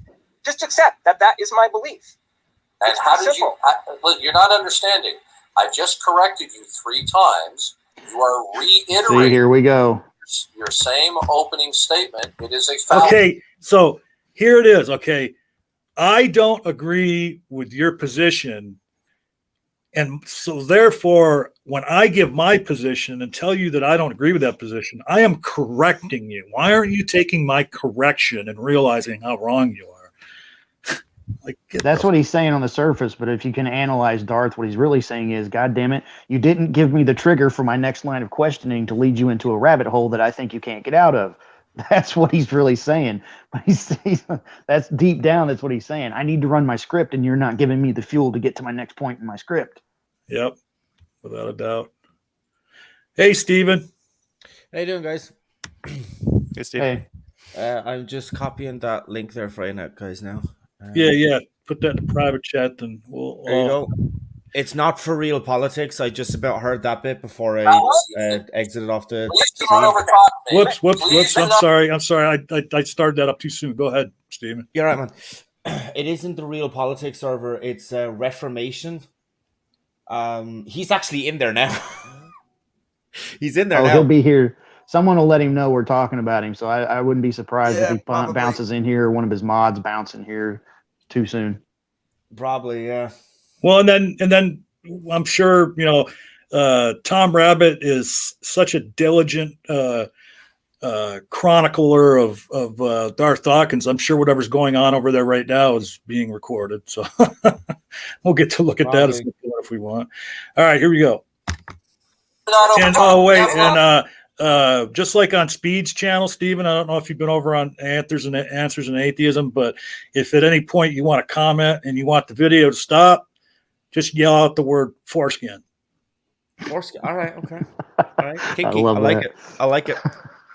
Just accept that is my belief. And how did you? Look, you're not understanding. I just corrected you 3 times. You are reiterating. See, here we go. Your same opening statement. It is a foul. Okay, so here it is. Okay, I don't agree with your position. And so therefore, when I give my position and tell you that I don't agree with that position, I am correcting you. Why aren't you taking my correction and realizing how wrong you are? That's what he's saying on the surface, but if you can analyze Darth, what he's really saying is, God damn it, you didn't give me the trigger for my next line of questioning to lead you into a rabbit hole that I think you can't get out of. That's what he's really saying. But that's deep down, that's what he's saying. I need to run my script, and you're not giving me the fuel to get to my next point in my script. Yep, without a doubt. Hey, Steven. How you doing, guys? Hey, Steven. Hey. I'm just copying that link there for you now, guys, now. Yeah. Put that in the private chat, and we'll. There you go. It's not for real politics. I just about heard that bit before I exited off the screen. Whoops. I'm sorry. I started that up too soon. Go ahead, Steven. You're right, man. It isn't the real politics server. It's Reformation. He's actually in there now. He's in there now. He'll be here. someone will let him know we're talking about him. So I wouldn't be surprised if Yeah, he bounces in here, or one of his mods bounce in here too soon. Probably, yeah. Well, and then I'm sure Tom Rabbit is such a diligent chronicler of Darth Dawkins. I'm sure whatever's going on over there right now is being recorded. So we'll get to look at that if we want. All right, here we go. And just like on Speed's channel, Stephen, I don't know if you've been over on Answers and Atheism, but if at any point you want to comment and you want the video to stop, just yell out the word foreskin. Foreskin. All right. Okay. All right. Kinky. I like it. I like it.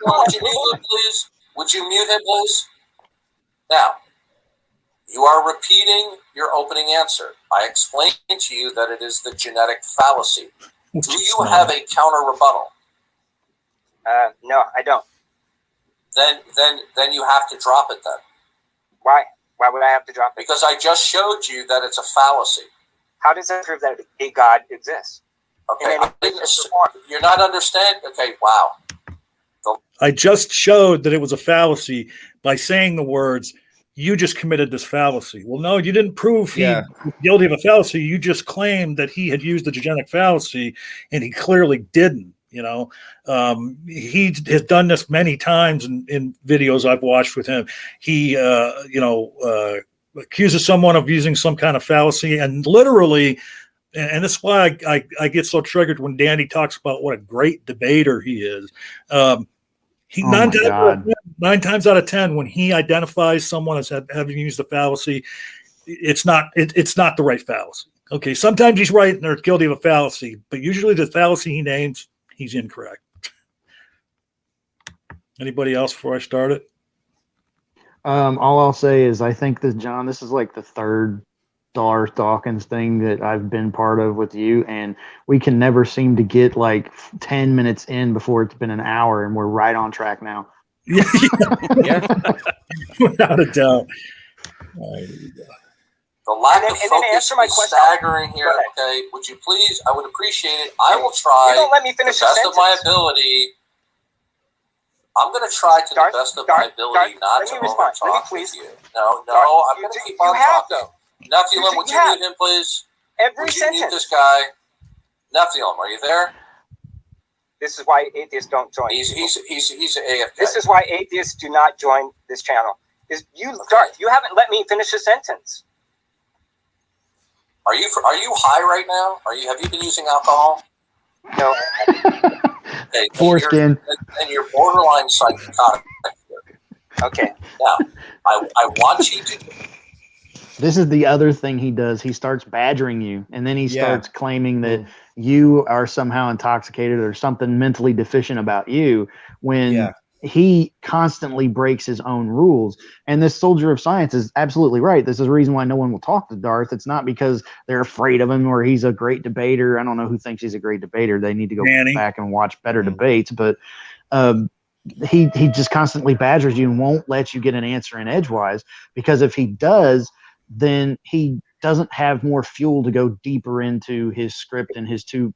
Would you mute him, please? Would you mute him, please? Now, you are repeating your opening answer. I explained to you that it is the genetic fallacy. Do you have a counter rebuttal? No, I don't. Then you have to drop it then. Why? Why would I have to drop it? Because I just showed you that it's a fallacy. How does that prove that a God exists? Okay, you're not understanding. Okay, wow. I just showed that it was a fallacy by saying the words, you just committed this fallacy. Well, no, you didn't prove he was guilty of a fallacy. You just claimed that he had used the genetic fallacy, and he clearly didn't. He has done this many times in videos I've watched with him. He, accuses someone of using some kind of fallacy, and literally, and that's why I get so triggered when Danny talks about what a great debater he is. Nine times out of 10, when he identifies someone as having used the fallacy, it's not the right fallacy. Okay, sometimes he's right and they're guilty of a fallacy, but usually the fallacy he names, he's incorrect. Anybody else before I start it? All I'll say is I think that, John, this is like the third Darth Dawkins thing that I've been part of with you, and we can never seem to get like 10 minutes in before it's been an hour, and we're right on track now. Yeah. Without a doubt. The lack of focus is staggering here. Okay, would you please? I would appreciate it. I will try. You don't let me finish the best of my ability. I'm going to try to the best of my ability not to over-talk with you. No, I'm going to keep on talking. Nephilim, would you mute him, please? Would you mute this guy? Nephilim, are you there? This is why atheists don't join. He's AFK. This is why atheists do not join this channel. Darth, you haven't let me finish a sentence. Are you high right now? Have you been using alcohol? No. Okay, foreskin. And you're borderline psychotic. Okay. Now, I want you to. This is the other thing he does. He starts badgering you, and then he starts claiming that you are somehow intoxicated or something mentally deficient about you when he constantly breaks his own rules. And this soldier of science is absolutely right. This is the reason why no one will talk to Darth. It's not because they're afraid of him or he's a great debater. I don't know who thinks he's a great debater. They need to go back and watch better debates. But he just constantly badgers you and won't let you get an answer in edgewise, because if he does, then he doesn't have more fuel to go deeper into his script and his two,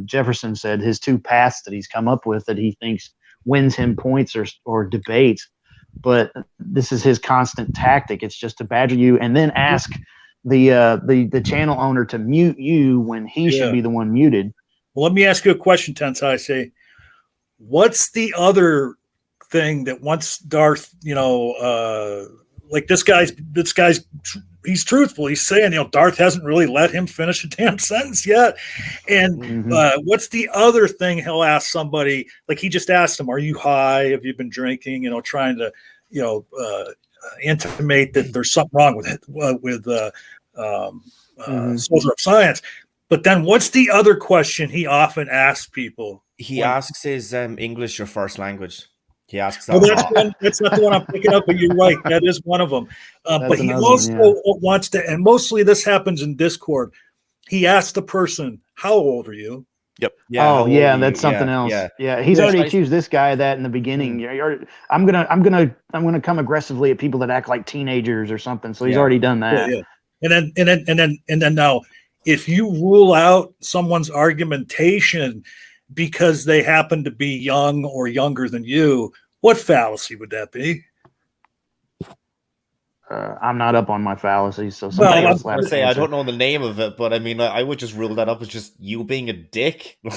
Jefferson said, his two paths that he's come up with that he thinks wins him points or debates. But this is his constant tactic. It's just to badger you and then ask the channel owner to mute you when he should be the one muted. Well, let me ask you a question, Tensai. Say, what's the other thing that once Darth, like this guy's he's truthful. He's saying, Darth hasn't really let him finish a damn sentence yet. And what's the other thing he'll ask somebody? Like he just asked him, "Are you high? Have you been drinking?" Trying to, intimate that there's something wrong with it soldier of science. But then what's the other question he often asks people? He asks, "Is English your first language?" He asks that. Well, that's not the one I'm picking up, but you're right. That is one of them. But he also wants to, and mostly this happens in Discord. He asks the person, "How old are you?" Yep. Yeah. That's something else. Yeah. He's already accused this guy of that in the beginning. I'm gonna come aggressively at people that act like teenagers or something. So he's already done that. Yeah. And then now, if you rule out someone's argumentation because they happen to be young or younger than you, what fallacy would that be? I'm not up on my fallacies, so somebody Well, else will have to say I answer. don't know the name of it, but I mean, I would just rule that up as just you being a dick. No,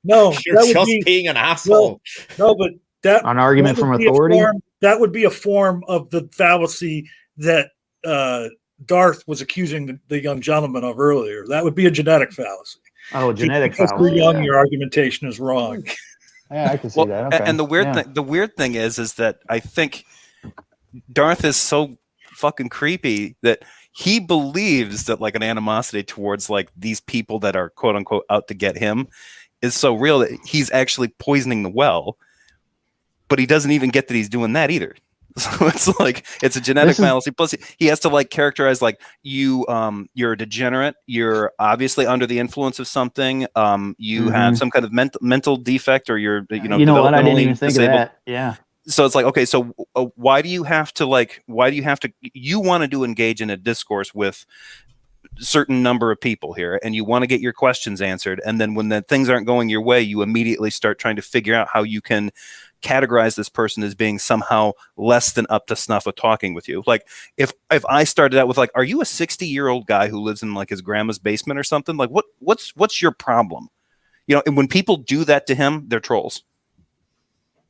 You're that would just be being an asshole. no, but that An argument that would from be a authority? that would be a form of the fallacy that Darth was accusing the young gentleman of earlier. That would be a genetic fallacy. Oh, genetic Because fallacy. you're young, your argumentation is wrong. Yeah, I can see that. Okay. And the weird thing is that I think Darth is so fucking creepy that he believes that like an animosity towards like these people that are quote unquote out to get him is so real that he's actually poisoning the well, but he doesn't even get that he's doing that either. So it's like it's a genetic fallacy. Plus, he has to like characterize like you're a degenerate. You're obviously under the influence of something. You have some kind of mental defect, or you're You know what? I didn't even think disabled. of that. Yeah. So it's like, okay, so why do you have to you wanted to engage in a discourse with certain number of people here, and you want to get your questions answered, and then when the things aren't going your way, you immediately start trying to figure out how you can categorize this person as being somehow less than up to snuff with talking with you. Like if I started out with like, are you a 60-year-old guy who lives in like his grandma's basement or something? Like what's your problem? You know, and when people do that to him, they're trolls.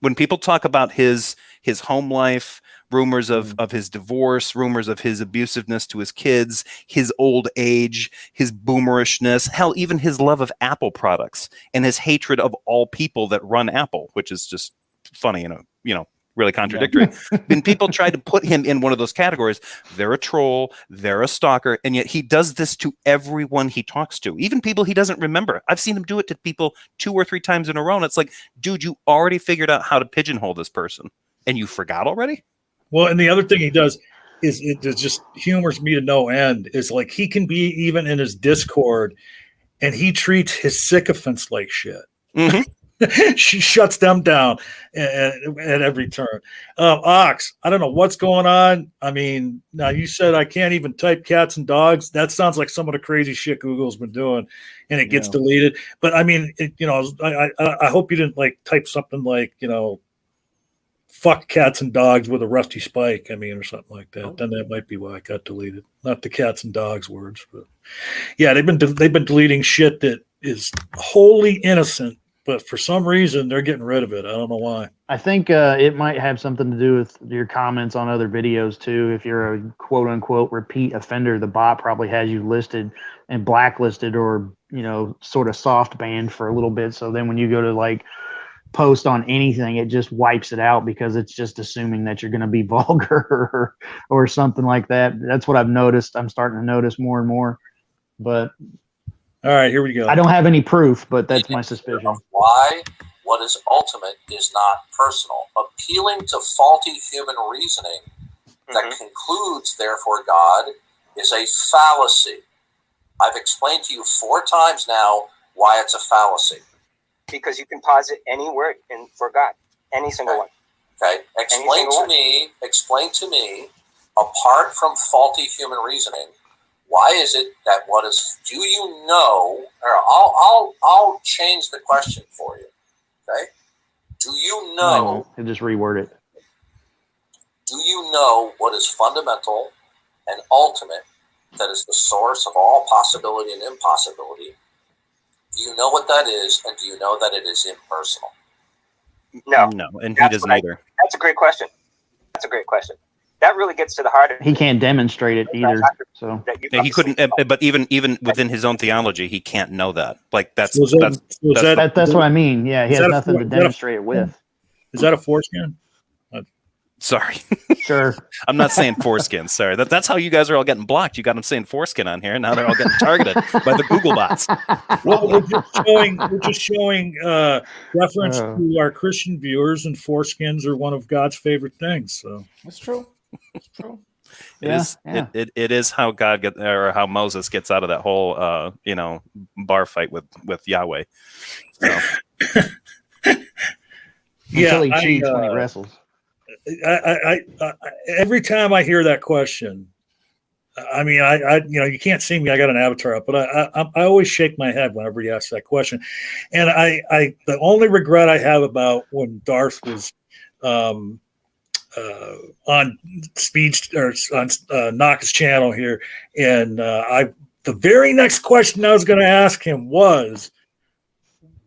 When people talk about his home life, rumors of his divorce, rumors of his abusiveness to his kids, his old age, his boomerishness, hell, even his love of Apple products and his hatred of all people that run Apple, which is just funny and really contradictory. When people try to put him in one of those categories, they're a troll, they're a stalker, and yet he does this to everyone he talks to, even people he doesn't remember. I've seen him do it to people 2 or 3 times in a row, and it's like, dude, you already figured out how to pigeonhole this person, and you forgot already? Well, and the other thing he does is it just humors me to no end. Is like he can be even in his Discord, and he treats his sycophants like shit. Mm-hmm. She shuts them down at every turn. Ox, I don't know what's going on. I mean, now you said I can't even type cats and dogs. That sounds like some of the crazy shit Google's been doing, and it gets deleted. But I mean, I hope you didn't like type something like, fuck cats and dogs with a rusty spike. I mean, or something like that. Then that might be why it got deleted. Not the cats and dogs words, but yeah, they've been deleting shit that is wholly innocent. But for some reason, they're getting rid of it. I don't know why. I think it might have something to do with your comments on other videos, too. If you're a quote-unquote repeat offender, the bot probably has you listed and blacklisted or, sort of soft banned for a little bit. So then when you go to, like, post on anything, it just wipes it out because it's just assuming that you're going to be vulgar or something like that. That's what I've noticed. I'm starting to notice more and more. But... all right, here we go. I don't have any proof, but that's my suspicion. Why what is ultimate is not personal. Appealing to faulty human reasoning that concludes, therefore, God is a fallacy. I've explained to you 4 times now why it's a fallacy. Because you can posit any word for God, any single one. Okay, explain to me, apart from faulty human reasoning, why is it that do you know, or I'll change the question for you, okay? Do you know? I'll just reword it. Do you know what is fundamental and ultimate, that is the source of all possibility and impossibility? Do you know what that is, and do you know that it is impersonal? No, and he doesn't either. That's a great question. That really gets to the heart of it. He can't demonstrate it either. So he couldn't. But even within his own theology, he can't know that. Like that's what I mean. Yeah, he has nothing to demonstrate it with. Is that a foreskin? Sorry. Sure. I'm not saying foreskin. Sorry. That's how you guys are all getting blocked. You got them saying foreskin on here, and now they're all getting targeted by the Google bots. Well, we're just showing reference to our Christian viewers, and foreskins are one of God's favorite things. So that's true. That's true. It is how God how Moses gets out of that whole bar fight with Yahweh. So. Until he cheats when he wrestles. I every time I hear that question, I mean, I you can't see me. I got an avatar up, but I always shake my head whenever you ask that question. And the only regret I have about when Darth was on speech or on Knock's channel here, and the very next question I was going to ask him was,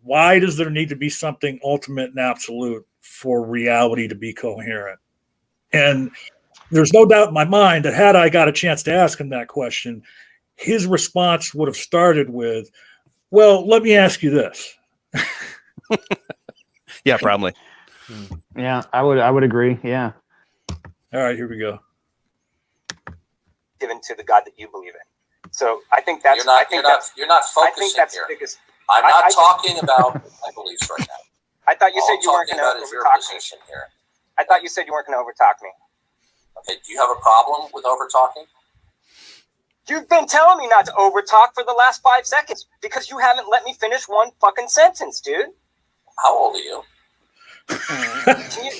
why does there need to be something ultimate and absolute for reality to be coherent? And there's no doubt in my mind that had I got a chance to ask him that question, his response would have started with, well, let me ask you this. Yeah, probably. Yeah, I would agree. Yeah. All right, here we go. Given to the God that you believe in. So I think that's you're not focusing here. I'm not talking about my beliefs right now. I thought you said you weren't going to overtalk me. Here. I thought you said you weren't going to overtalk me. Okay, do you have a problem with overtalking? You've been telling me not to overtalk for the last 5 seconds because you haven't let me finish one fucking sentence, dude. How old are you? Can you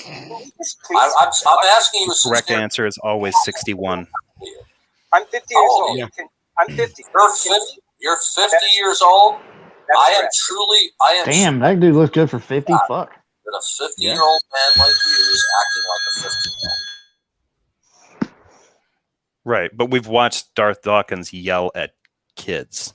just please? I'm asking you. Correct answer is always 61. I'm 50 years old. Yeah. I'm 50. You're 50. You're 50 years old. I am truly. Damn, that dude looks good for 50. Fuck. That a 50-year-old man like you is acting like a 50-year-old. Right, but we've watched Darth Dawkins yell at kids.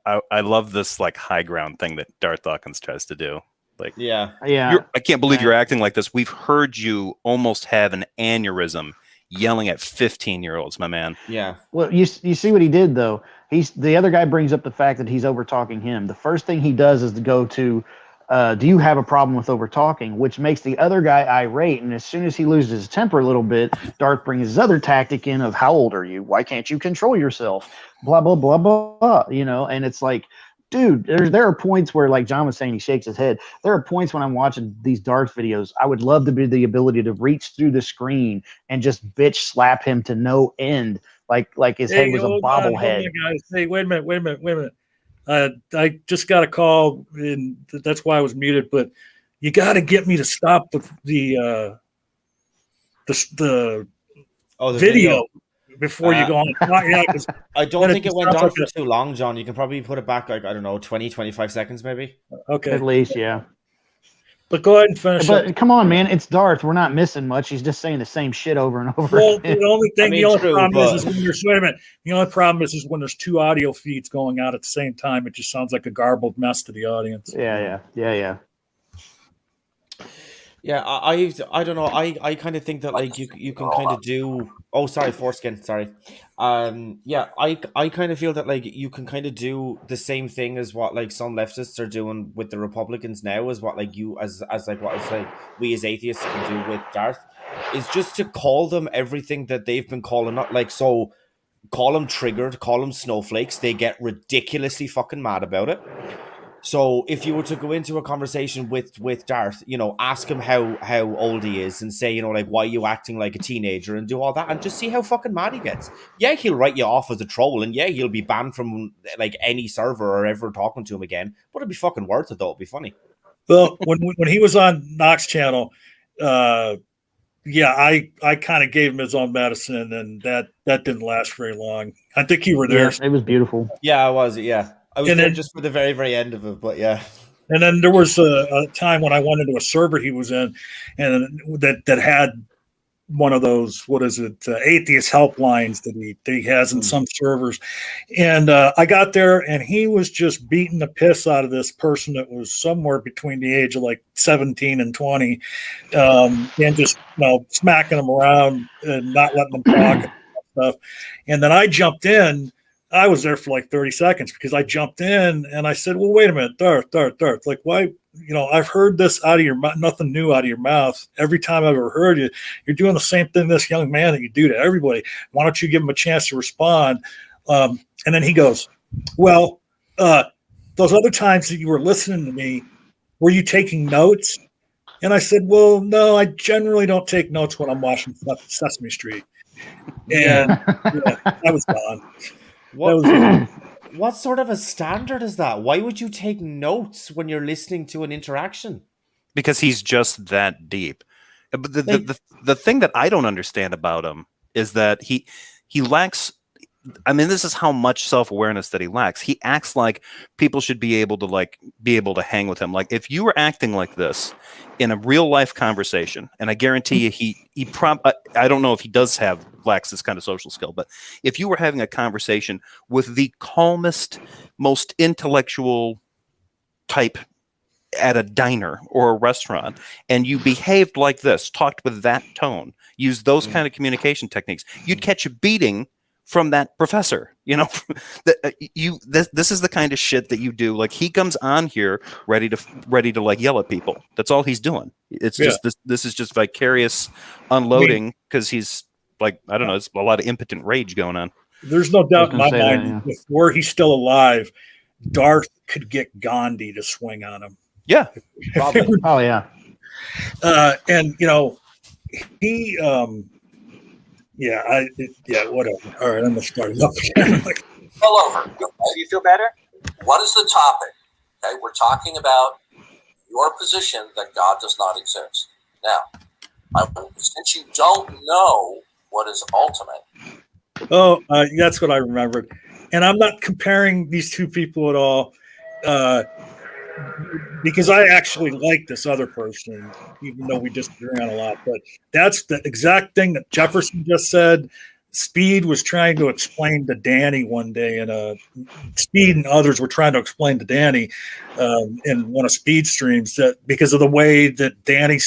I love this like high ground thing that Darth Dawkins tries to do. Like, yeah. I can't believe you're acting like this. We've heard you almost have an aneurysm yelling at 15-year-olds, my man. Yeah. Well, you see what he did though. The other guy brings up the fact that he's over talking him. The first thing he does is to go to, do you have a problem with over talking? Which makes the other guy irate. And as soon as he loses his temper a little bit, Darth brings his other tactic in of, how old are you? Why can't you control yourself? Blah, blah, blah, blah, blah. And it's like, dude, there are points where, like John was saying, he shakes his head. There are points when I'm watching these Darth videos, I would love to be the ability to reach through the screen and just bitch slap him to no end. Like his head was a bobblehead. Guys. Hey, wait a minute. I just got a call, and that's why I was muted. But you got to get me to stop the video before you go on. Yeah, I don't think it went on for too long, John. You can probably put it back, like, I don't know, 20, 25 seconds maybe. Okay. At least, yeah. But go ahead and finish. But come on, man, it's Darth. We're not missing much. He's just saying the same shit over and over. Well, again. the only thing, the only problem is when there's The only problem is when there's two audio feeds going out at the same time. It just sounds like a garbled mess to the audience. Yeah. Yeah, I don't know. I kind of think that like you can kind of do. Oh, sorry, foreskin. Sorry. Yeah, I kind of feel that like you can kind of do the same thing as what like some leftists are doing with the Republicans now, as what like you as like what it's like we as atheists can do with Darth, is just to call them everything that they've been calling, not like so. Call them triggered, call them snowflakes. They get ridiculously fucking mad about it. So if you were to go into a conversation with Darth, ask him how old he is and say, like, why are you acting like a teenager and do all that and just see how fucking mad he gets. Yeah, he'll write you off as a troll and yeah, he'll be banned from like any server or ever talking to him again. But it'd be fucking worth it though. It'd be funny. Well, when he was on Knock's channel, I kind of gave him his own medicine and that didn't last very long. I think you were there. Yeah, it was beautiful. Yeah, I was. Yeah. I was there just for the very, very end of it, but yeah. And then there was a time when I went into a server he was in, and that had one of those, atheist helplines that he has in some servers. And I got there, and he was just beating the piss out of this person that was somewhere between the age of like 17 and 20, and just smacking them around and not letting them talk and stuff. And then I jumped in. I was there for like 30 seconds because I jumped in and I said, well, wait a minute, Darth. Like, why, I've heard this out of your mouth, nothing new out of your mouth. Every time I've ever heard you, you're doing the same thing this young man that you do to everybody. Why don't you give him a chance to respond? And then he goes, well, those other times that you were listening to me, were you taking notes? And I said, well, no, I generally don't take notes when I'm watching Sesame Street. And I was gone. What sort of a standard is that? Why would you take notes when you're listening to an interaction? Because he's just that deep. But the thing that I don't understand about him is that he lacks. I mean, this is how much self-awareness that he lacks. He acts like people should be able to hang with him. Like if you were acting like this in a real life conversation, and I guarantee you, I don't know if he lacks this kind of social skill, but if you were having a conversation with the calmest, most intellectual type at a diner or a restaurant, and you behaved like this, talked with that tone, used those kind of communication techniques, you'd catch a beating from that professor. You know, this is the kind of shit that you do. Like he comes on here ready to like yell at people. That's all he's doing. It's just this is just vicarious unloading because he's like, I don't know, it's a lot of impotent rage going on. There's no doubt in my mind before he's still alive, Darth could get Gandhi to swing on him. Yeah. Probably. Oh yeah. And you know, he whatever. All right, I'm gonna start it up again. Pull over. Do you feel better? What is the topic? Okay, we're talking about your position that God does not exist. Now, since you don't know what is ultimate. Oh, that's what I remembered. And I'm not comparing these two people at all, because I actually like this other person, even though we disagree on a lot. But that's the exact thing that Jefferson just said. Speed was trying to explain to Danny one day, and Speed and others were trying to explain to Danny in one of Speed's streams that because of the way that Danny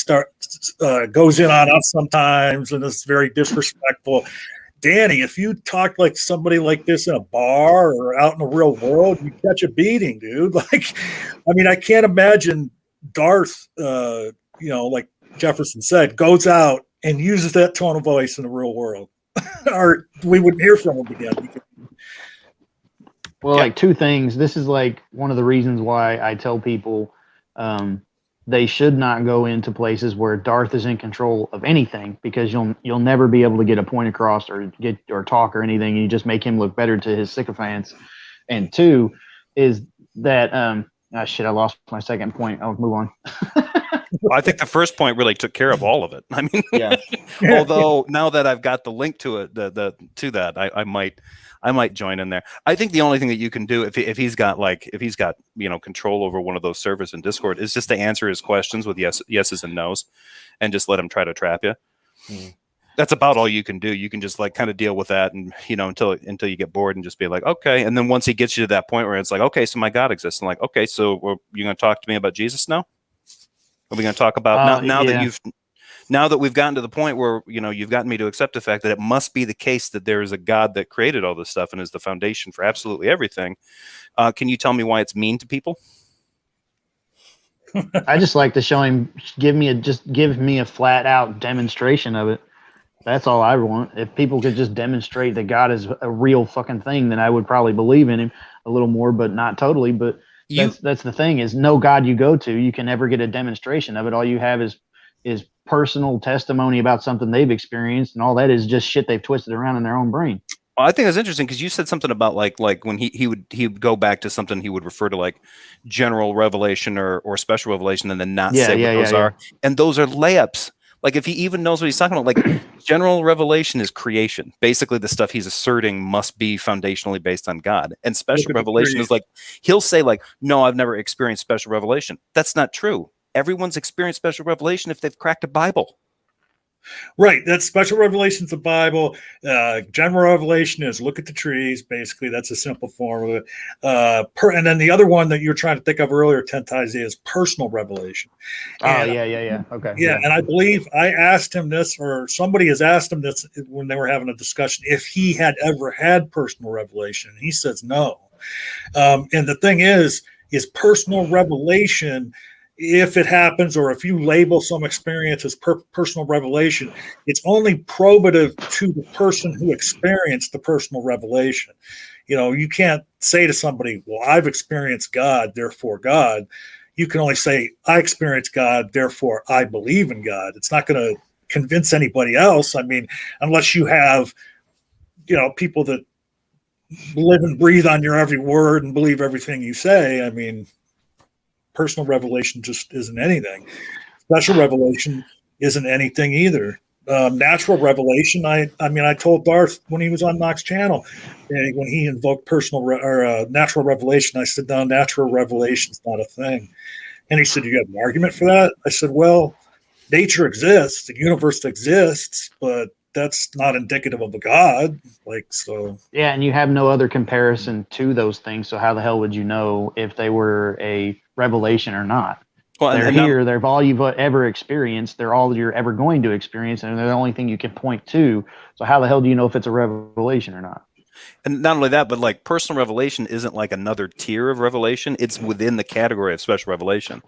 goes in on us sometimes and is very disrespectful. Danny, if you talk like somebody like this in a bar or out in the real world, you catch a beating, dude. Like, I mean, I can't imagine Darth, like Jefferson said, goes out and uses that tone of voice in the real world, or we wouldn't hear from him again. Well, like two things. This is like one of the reasons why I tell people they should not go into places where Darth is in control of anything, because you'll never be able to get a point across or talk or anything. You just make him look better to his sycophants. And two is that I lost my second point. I'll move on. Well, I think the first point really took care of all of it. I mean, yeah. Although now that I've got the link to it, to that, I might join in there. I think the only thing that you can do if he's got control over one of those servers in Discord is just to answer his questions with yeses and nos, and just let him try to trap you. That's about all you can do. You can just like kind of deal with that, and until you get bored and just be like, okay. And then once he gets you to that point where it's like, okay, so my God exists, and like, okay, so you're going to talk to me about Jesus now? Are we going to talk about now that we've gotten to the point where you've gotten me to accept the fact that it must be the case that there is a God that created all this stuff and is the foundation for absolutely everything? Can you tell me why it's mean to people? I just like to show him, give me a flat out demonstration of it. That's all I want. If people could just demonstrate that God is a real fucking thing, then I would probably believe in him a little more, but not totally. But that's the thing, is no God you go to, you can never get a demonstration of it. All you have is personal testimony about something they've experienced, and all that is just shit they've twisted around in their own brain. Well, I think that's interesting because you said something about like when he would go back to something he would refer to like general revelation or special revelation, and then not say what those are. And those are layups. Like if he even knows what he's talking about, like general revelation is creation. Basically, the stuff he's asserting must be foundationally based on God. And special revelation is like, he'll say like, no, I've never experienced special revelation. That's not true. Everyone's experienced special revelation if they've cracked a Bible. Right. That's special revelation's the Bible. General revelation is look at the trees. Basically, that's a simple form of it. And then the other one that you were trying to think of earlier, Tentai, is personal revelation. And, Okay. Yeah, and I believe I asked him this, or somebody has asked him this when they were having a discussion, if he had ever had personal revelation. And he says no. And the thing is personal revelation, if it happens, or if you label some experience as personal revelation, it's only probative to the person who experienced the personal revelation. You can't say to somebody, well, I've experienced God, therefore God. You can only say, I experienced God, therefore I believe in God. It's not going to convince anybody else. I mean, unless you have, people that live and breathe on your every word and believe everything you say. I mean, personal revelation just isn't anything. Special revelation isn't anything either. natural revelation. I mean, I told Darth when he was on Knox channel, when he invoked natural revelation, I said, no, natural revelation is not a thing. And he said, you have an argument for that? I said, well, nature exists, the universe exists, but that's not indicative of a god. Like, so. Yeah, and you have no other comparison to those things. So how the hell would you know if they were a revelation or not? Well, they're here. They're all you've ever experienced. They're all you're ever going to experience, and they're the only thing you can point to. So how the hell do you know if it's a revelation or not? And not only that, but like personal revelation isn't like another tier of revelation. It's within the category of special revelation.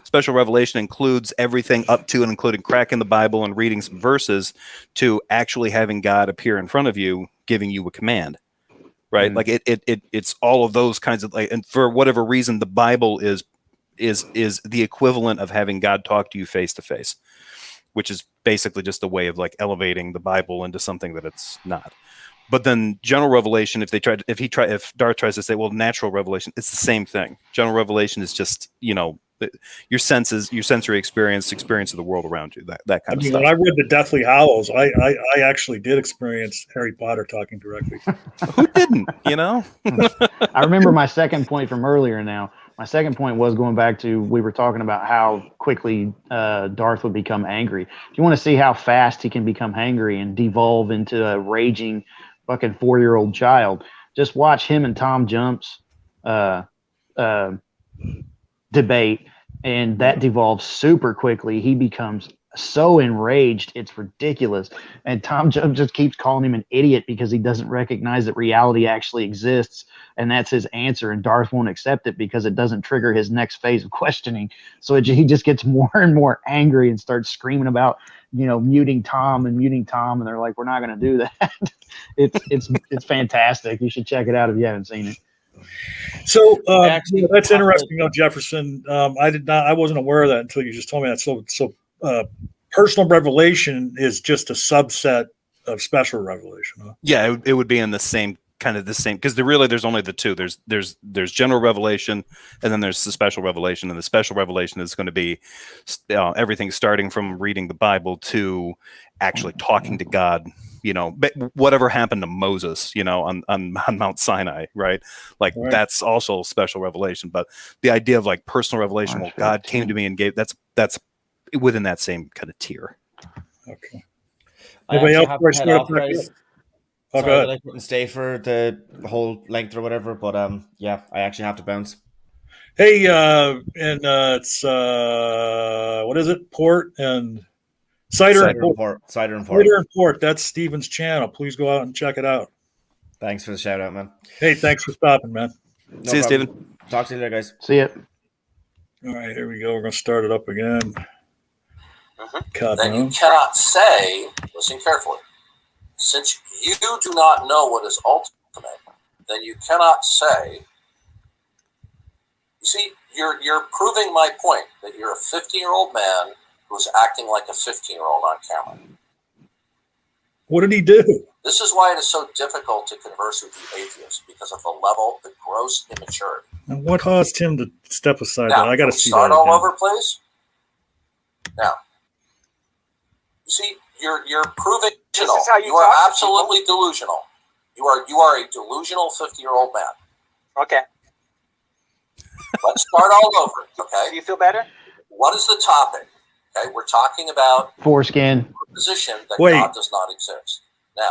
Special revelation includes everything up to and including cracking the Bible and reading some verses to actually having God appear in front of you, giving you a command. Right? Like it's all of those kinds of and for whatever reason, the Bible is the equivalent of having God talk to you face to face, which is basically just a way of like elevating the Bible into something that it's not. But then general revelation, if Darth tries to say, well, natural revelation, it's the same thing. General revelation is just, your senses, your sensory experience of the world around you, that kind of stuff. When I read the Deathly Hallows, I actually did experience Harry Potter talking directly. Who didn't, I remember my second point from earlier now. My second point was going back to, we were talking about how quickly Darth would become angry. If you want to see how fast he can become angry and devolve into a raging fucking 4-year-old child, just watch him and Tom Jump's debate, and that devolves super quickly. He becomes so enraged, it's ridiculous. And Tom Jump just keeps calling him an idiot because he doesn't recognize that reality actually exists, and that's his answer. And Darth won't accept it because it doesn't trigger his next phase of questioning. So he just gets more and more angry and starts screaming about, muting Tom, and they're like, we're not going to do that. It's fantastic. You should check it out if you haven't seen it. So that's interesting, Jefferson. I wasn't aware of that until you just told me that. So personal revelation is just a subset of special revelation. Huh? Yeah, it would be in the same because there's only the two. There's general revelation, and then there's the special revelation. And the special revelation is going to be everything starting from reading the Bible to actually talking to God. Whatever happened to Moses, on Mount Sinai, right? Like that's also special revelation. But the idea of like personal revelation, well, God came to me and gave, that's within that same kind of tier. Okay. Anybody else? Sorry that I couldn't stay for the whole length or whatever, but I actually have to bounce. Hey, and it's what is it? Port and Cider and Port. That's Steven's channel. Please go out and check it out. Thanks for the shout out, man. Hey, thanks for stopping, man. See you, Steven. Talk to you later, guys. See ya. All right, here we go. We're going to start it up again. Then you cannot say, listen carefully, since you do not know what is ultimate, then you cannot say, you see, you're proving my point that you're a 50-year-old man who's acting like a 15-year-old on camera. What did he do? This is why it is so difficult to converse with the atheist, because of the level of gross immaturity. And what caused him to step aside? Now, I got to see start that. Start all over, please. Now, you see, you're proving delusional. You are absolutely delusional. You are a delusional 50-year-old man. Okay. Let's start all over. Okay. Do you feel better? What is the topic? Okay, we're talking about foreskin. Position that God does not exist. Now,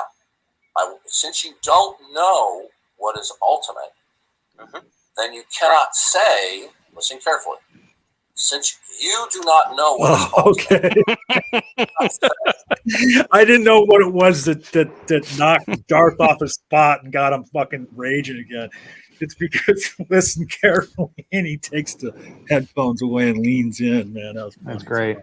since you don't know what is ultimate, then you cannot say. Listen carefully. Since you do not know what is ultimate, I didn't know what it was that knocked Darth off his spot and got him fucking raging again. It's because listen carefully, and he takes the headphones away and leans in. Man, that's great.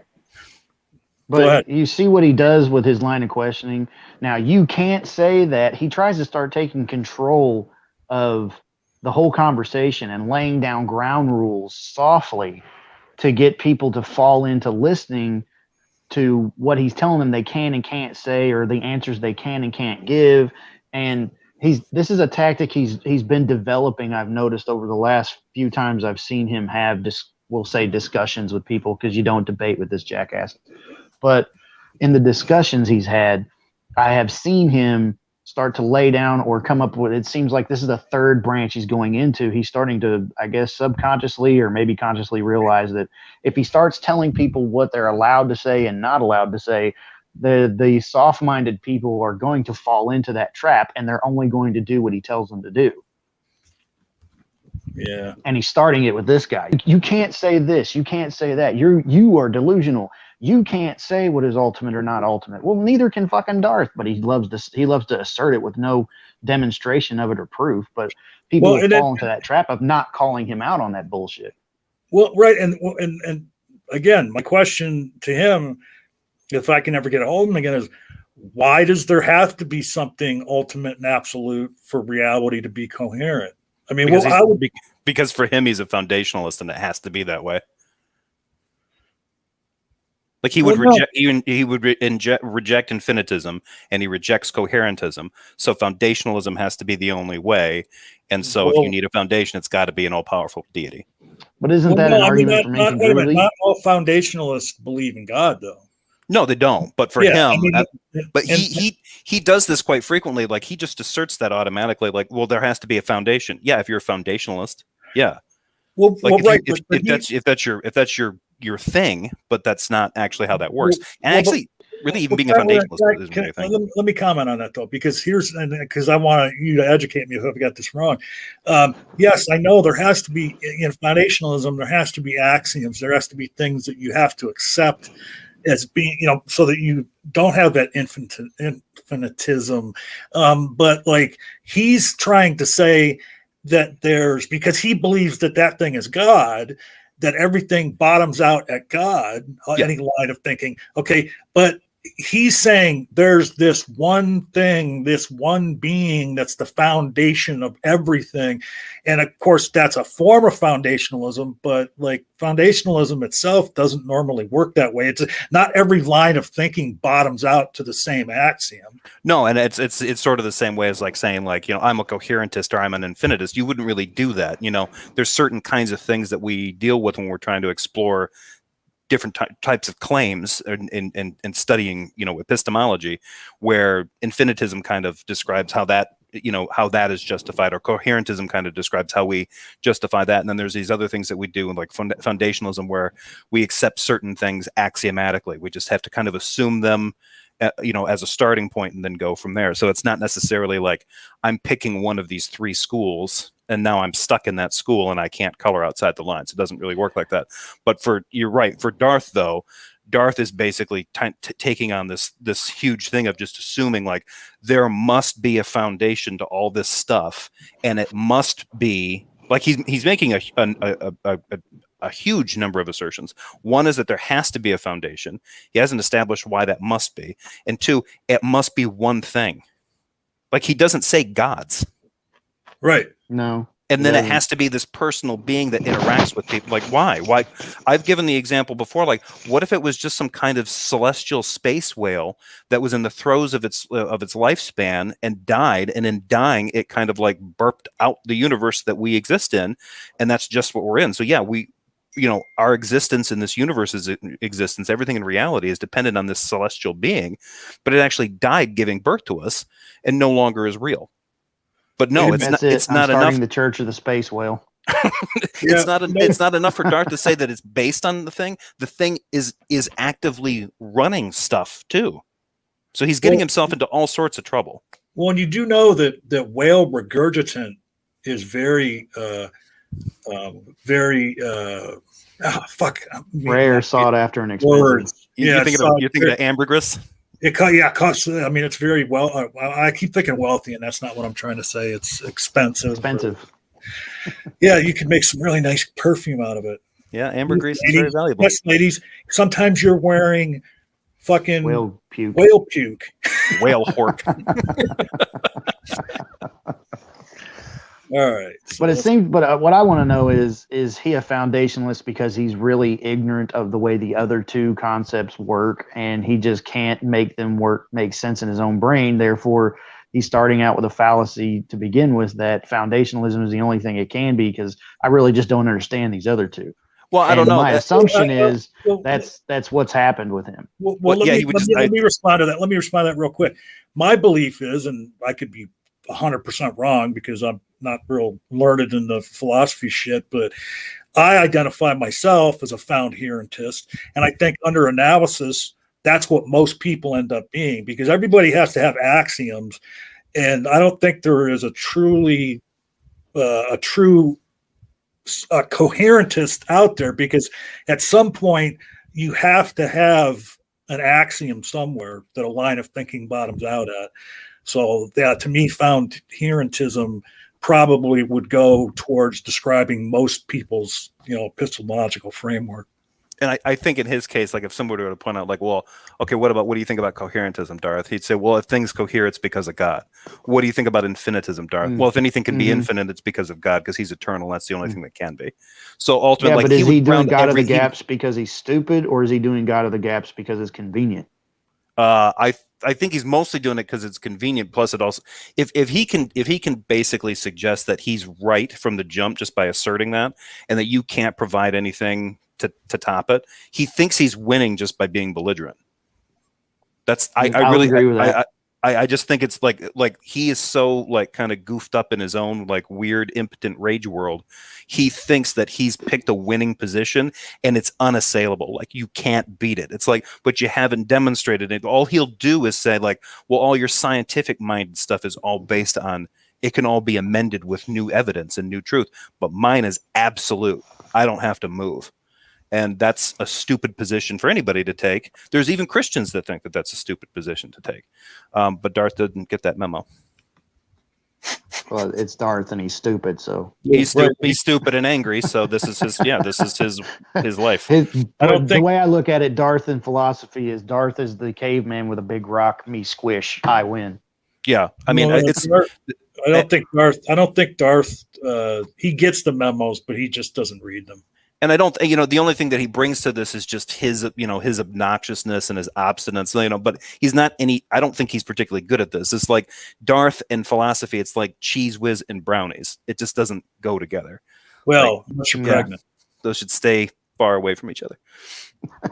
But you see what he does with his line of questioning. Now, you can't say that. He tries to start taking control of the whole conversation and laying down ground rules softly to get people to fall into listening to what he's telling them they can and can't say, or the answers they can and can't give. And this is a tactic he's been developing, I've noticed, over the last few times I've seen him have we'll say discussions with people, because you don't debate with this jackass. But in the discussions he's had, I have seen him start to lay down or come up with, it seems like this is the third branch he's going into. He's starting to, I guess, subconsciously or maybe consciously realize that if he starts telling people what they're allowed to say and not allowed to say, the soft-minded people are going to fall into that trap, and they're only going to do what he tells them to do. Yeah. And he's starting it with this guy. You can't say this. You can't say that. You are delusional. You can't say what is ultimate or not ultimate. Well, neither can fucking Darth, but he loves to assert it with no demonstration of it or proof. But people will fall into that trap of not calling him out on that bullshit. Well, right, and again, my question to him, if I can ever get a hold of him again, is why does there have to be something ultimate and absolute for reality to be coherent? I mean, because for him, he's a foundationalist, and it has to be that way. Like he would reject infinitism, and he rejects coherentism. So foundationalism has to be the only way. And so, if you need a foundation, it's got to be an all-powerful deity. But isn't that an argument for making not, not all foundationalists believe in God, though. No, they don't. But for him, he does this quite frequently. Like he just asserts that automatically. Like, well, there has to be a foundation. Yeah, if you're a foundationalist, yeah. Well, like if that's your thing, but that's not actually how that works. And actually, really, even being a foundationalist isn't anything. Let me comment on that though, because because I want you to educate me if I've got this wrong. Yes, I know there has to be in foundationalism. There has to be axioms. There has to be things that you have to accept as being, so that you don't have that infinitism. But like he's trying to say that because he believes that thing is God, that everything bottoms out at God, any line of thinking. Okay, but he's saying there's this one thing, this one being that's the foundation of everything. And of course, that's a form of foundationalism, but like foundationalism itself doesn't normally work that way. It's not every line of thinking bottoms out to the same axiom. No, and it's sort of the same way as like saying like, I'm a coherentist or I'm an infinitist. You wouldn't really do that. There's certain kinds of things that we deal with when we're trying to explore different types of claims and studying, epistemology, where infinitism kind of describes how that is justified, or coherentism kind of describes how we justify that. And then there's these other things that we do in like foundationalism, where we accept certain things axiomatically. We just have to kind of assume them, as a starting point and then go from there. So it's not necessarily like I'm picking one of these three schools and now I'm stuck in that school and I can't color outside the lines. It doesn't really work like that. But you're right. For Darth, though, Darth is basically taking on this huge thing of just assuming like there must be a foundation to all this stuff, and it must be like he's making a huge number of assertions. One is that there has to be a foundation. He hasn't established why that must be. And two, it must be one thing. Like he doesn't say gods. Right. No. And then it has to be this personal being that interacts with people. Like, why? Why? I've given the example before. Like, what if it was just some kind of celestial space whale that was in the throes of its lifespan and died, and in dying, it kind of like burped out the universe that we exist in, and that's just what we're in. So yeah, our existence in this universe's existence, everything in reality is dependent on this celestial being, but it actually died giving birth to us and no longer is real. But no, it's not enough. The Church of the Space Whale. It's not enough for Darth to say that it's based on the thing. The thing is actively running stuff too. So he's getting himself into all sorts of trouble. Well, and you do know that whale regurgitant is very rare, sought after, and expensive. You're thinking of ambergris? Costs. I mean, it's very well. I keep thinking wealthy, and that's not what I'm trying to say. It's expensive. Yeah, you can make some really nice perfume out of it. Yeah, ambergris is very valuable. Yes, ladies. Sometimes you're wearing fucking whale puke. Whale hork. All right. But it seems. But what I want to know is he a foundationalist because he's really ignorant of the way the other two concepts work, and he just can't make them make sense in his own brain. Therefore, he's starting out with a fallacy to begin with, that foundationalism is the only thing it can be, because I really just don't understand these other two. Well, I don't know. My assumption is well, that's what's happened with him. Well, yeah, let he would me, just. let me respond to that. Let me respond to that real quick. My belief is, and I could be 100% wrong because I'm not real learned in the philosophy shit, but I identify myself as a found herentist. And I think under analysis, that's what most people end up being, because everybody has to have axioms. And I don't think there is a true coherentist out there, because at some point you have to have an axiom somewhere that a line of thinking bottoms out at. So yeah, to me, found herentism probably would go towards describing most people's, epistemological framework. And I think in his case, like if somebody were to point out, like, well, okay, what do you think about coherentism, Darth? He'd say, well, if things cohere, it's because of God. What do you think about infinitism, Darth? Well, if anything can be infinite, it's because of God, because he's eternal. That's the only thing that can be. So ultimately, but is he doing God of the gaps because he's stupid, or is he doing God of the gaps because it's convenient? I think he's mostly doing it because it's convenient. Plus, it also, if he can basically suggest that he's right from the jump just by asserting that, and that you can't provide anything to top it, he thinks he's winning just by being belligerent. That's I really agree with that. I just think it's like he is so like kind of goofed up in his own like weird impotent rage world. He thinks that he's picked a winning position and it's unassailable. Like you can't beat it. It's like, but you haven't demonstrated it. All he'll do is say like, well, all your scientific minded stuff is all based on, it can all be amended with new evidence and new truth. But mine is absolute. I don't have to move. And that's a stupid position for anybody to take. There's even Christians that think that that's a stupid position to take. But Darth didn't get that memo. Well, it's Darth and he's stupid, so he's stupid and angry. So this is his his life. The way I look at it, Darth in philosophy is Darth is the caveman with a big rock. Me squish, I win. Yeah, I mean, I don't think Darth. He gets the memos, but he just doesn't read them. And I don't, the only thing that he brings to this is just his, his obnoxiousness and his obstinance, but he's not I don't think he's particularly good at this. It's like Darth and philosophy. It's like cheese whiz and brownies. It just doesn't go together. Well, unless you're pregnant. Those should stay far away from each other.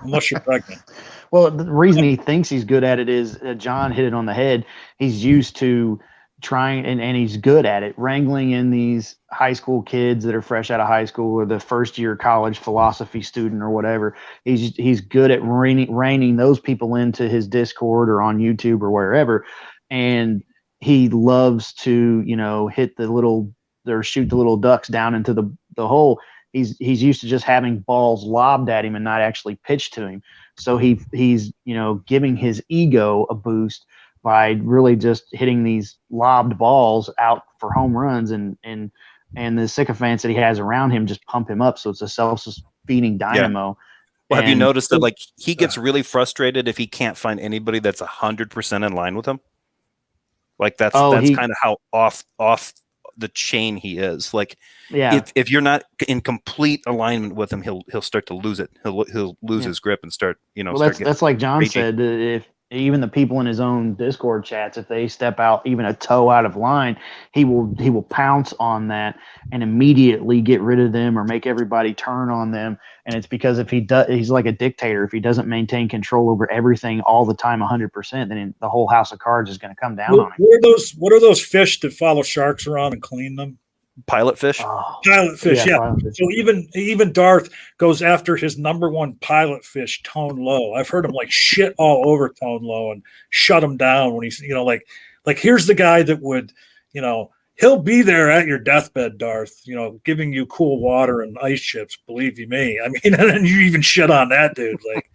Unless you're pregnant. Well, the reason he thinks he's good at it is John hit it on the head. He's used to trying and he's good at it, wrangling in these high school kids that are fresh out of high school or the first year college philosophy student or whatever. He's good at reining those people into his Discord or on YouTube or wherever, and he loves to hit the little or shoot the little ducks down into the hole. He's used to just having balls lobbed at him and not actually pitched to him. So he's giving his ego a boost by really just hitting these lobbed balls out for home runs, and the sycophants that he has around him just pump him up. So it's a self-feeding dynamo. Yeah. Well, have you noticed that like he gets really frustrated if he can't find anybody that's 100% in line with him? Like that's kind of how off the chain he is. Like if you're not in complete alignment with him, he'll start to lose it. He'll lose his grip and start that's like John said, if even the people in his own Discord chats, if they step out even a toe out of line, he will pounce on that and immediately get rid of them or make everybody turn on them. And it's because if he's like a dictator. If he doesn't maintain control over everything all the time 100%, then the whole house of cards is going to come down on him. What are those fish that follow sharks around and clean them? Pilot fish. Pilot fish, yeah. Pilot fish. So even Darth goes after his number one pilot fish, Tone Low. I've heard him like shit all over Tone Low and shut him down when he's like here's the guy that would he'll be there at your deathbed, Darth, giving you cool water and ice chips. Believe you me. I mean, and you even shit on that dude. Like,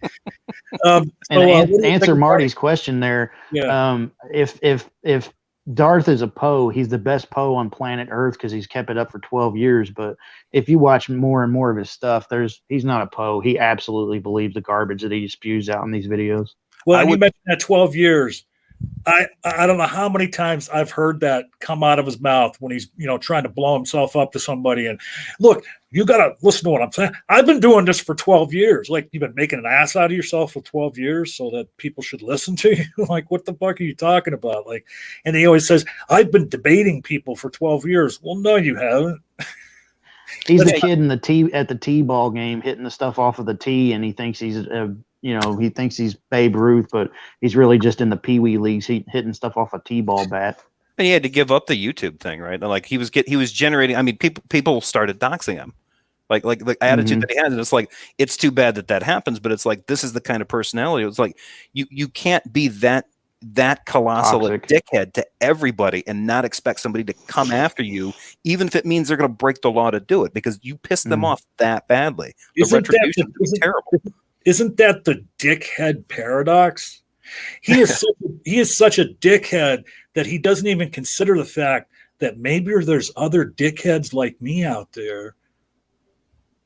answer Marty's question there. Yeah. If Darth is a Poe, he's the best Poe on planet Earth because he's kept it up for 12 years. But if you watch more and more of his stuff, he's not a Poe. He absolutely believes the garbage that he spews out in these videos. Well, you mentioned that 12 years. I don't know how many times I've heard that come out of his mouth when he's trying to blow himself up to somebody. And look, you got to listen to what I'm saying. I've been doing this for 12 years. Like, you've been making an ass out of yourself for 12 years so that people should listen to you. Like, what the fuck are you talking about? Like, and he always says, I've been debating people for 12 years. Well, no, you haven't. He's the kid in the tee at the t-ball game hitting the stuff off of the tee, and he thinks he's he thinks he's Babe Ruth, but he's really just in the Pee Wee leagues hitting stuff off a t-ball bat. And he had to give up the YouTube thing, right? Like he was generating. I mean, people started doxing him, like the attitude that he has, and it's like it's too bad that happens, but it's like this is the kind of personality. It's like you can't be that colossal a dickhead to everybody and not expect somebody to come after you, even if it means they're going to break the law to do it, because you pissed them off that badly. The retribution is terrible. Isn't that the dickhead paradox? He is such a dickhead that he doesn't even consider the fact that maybe there's other dickheads like me out there.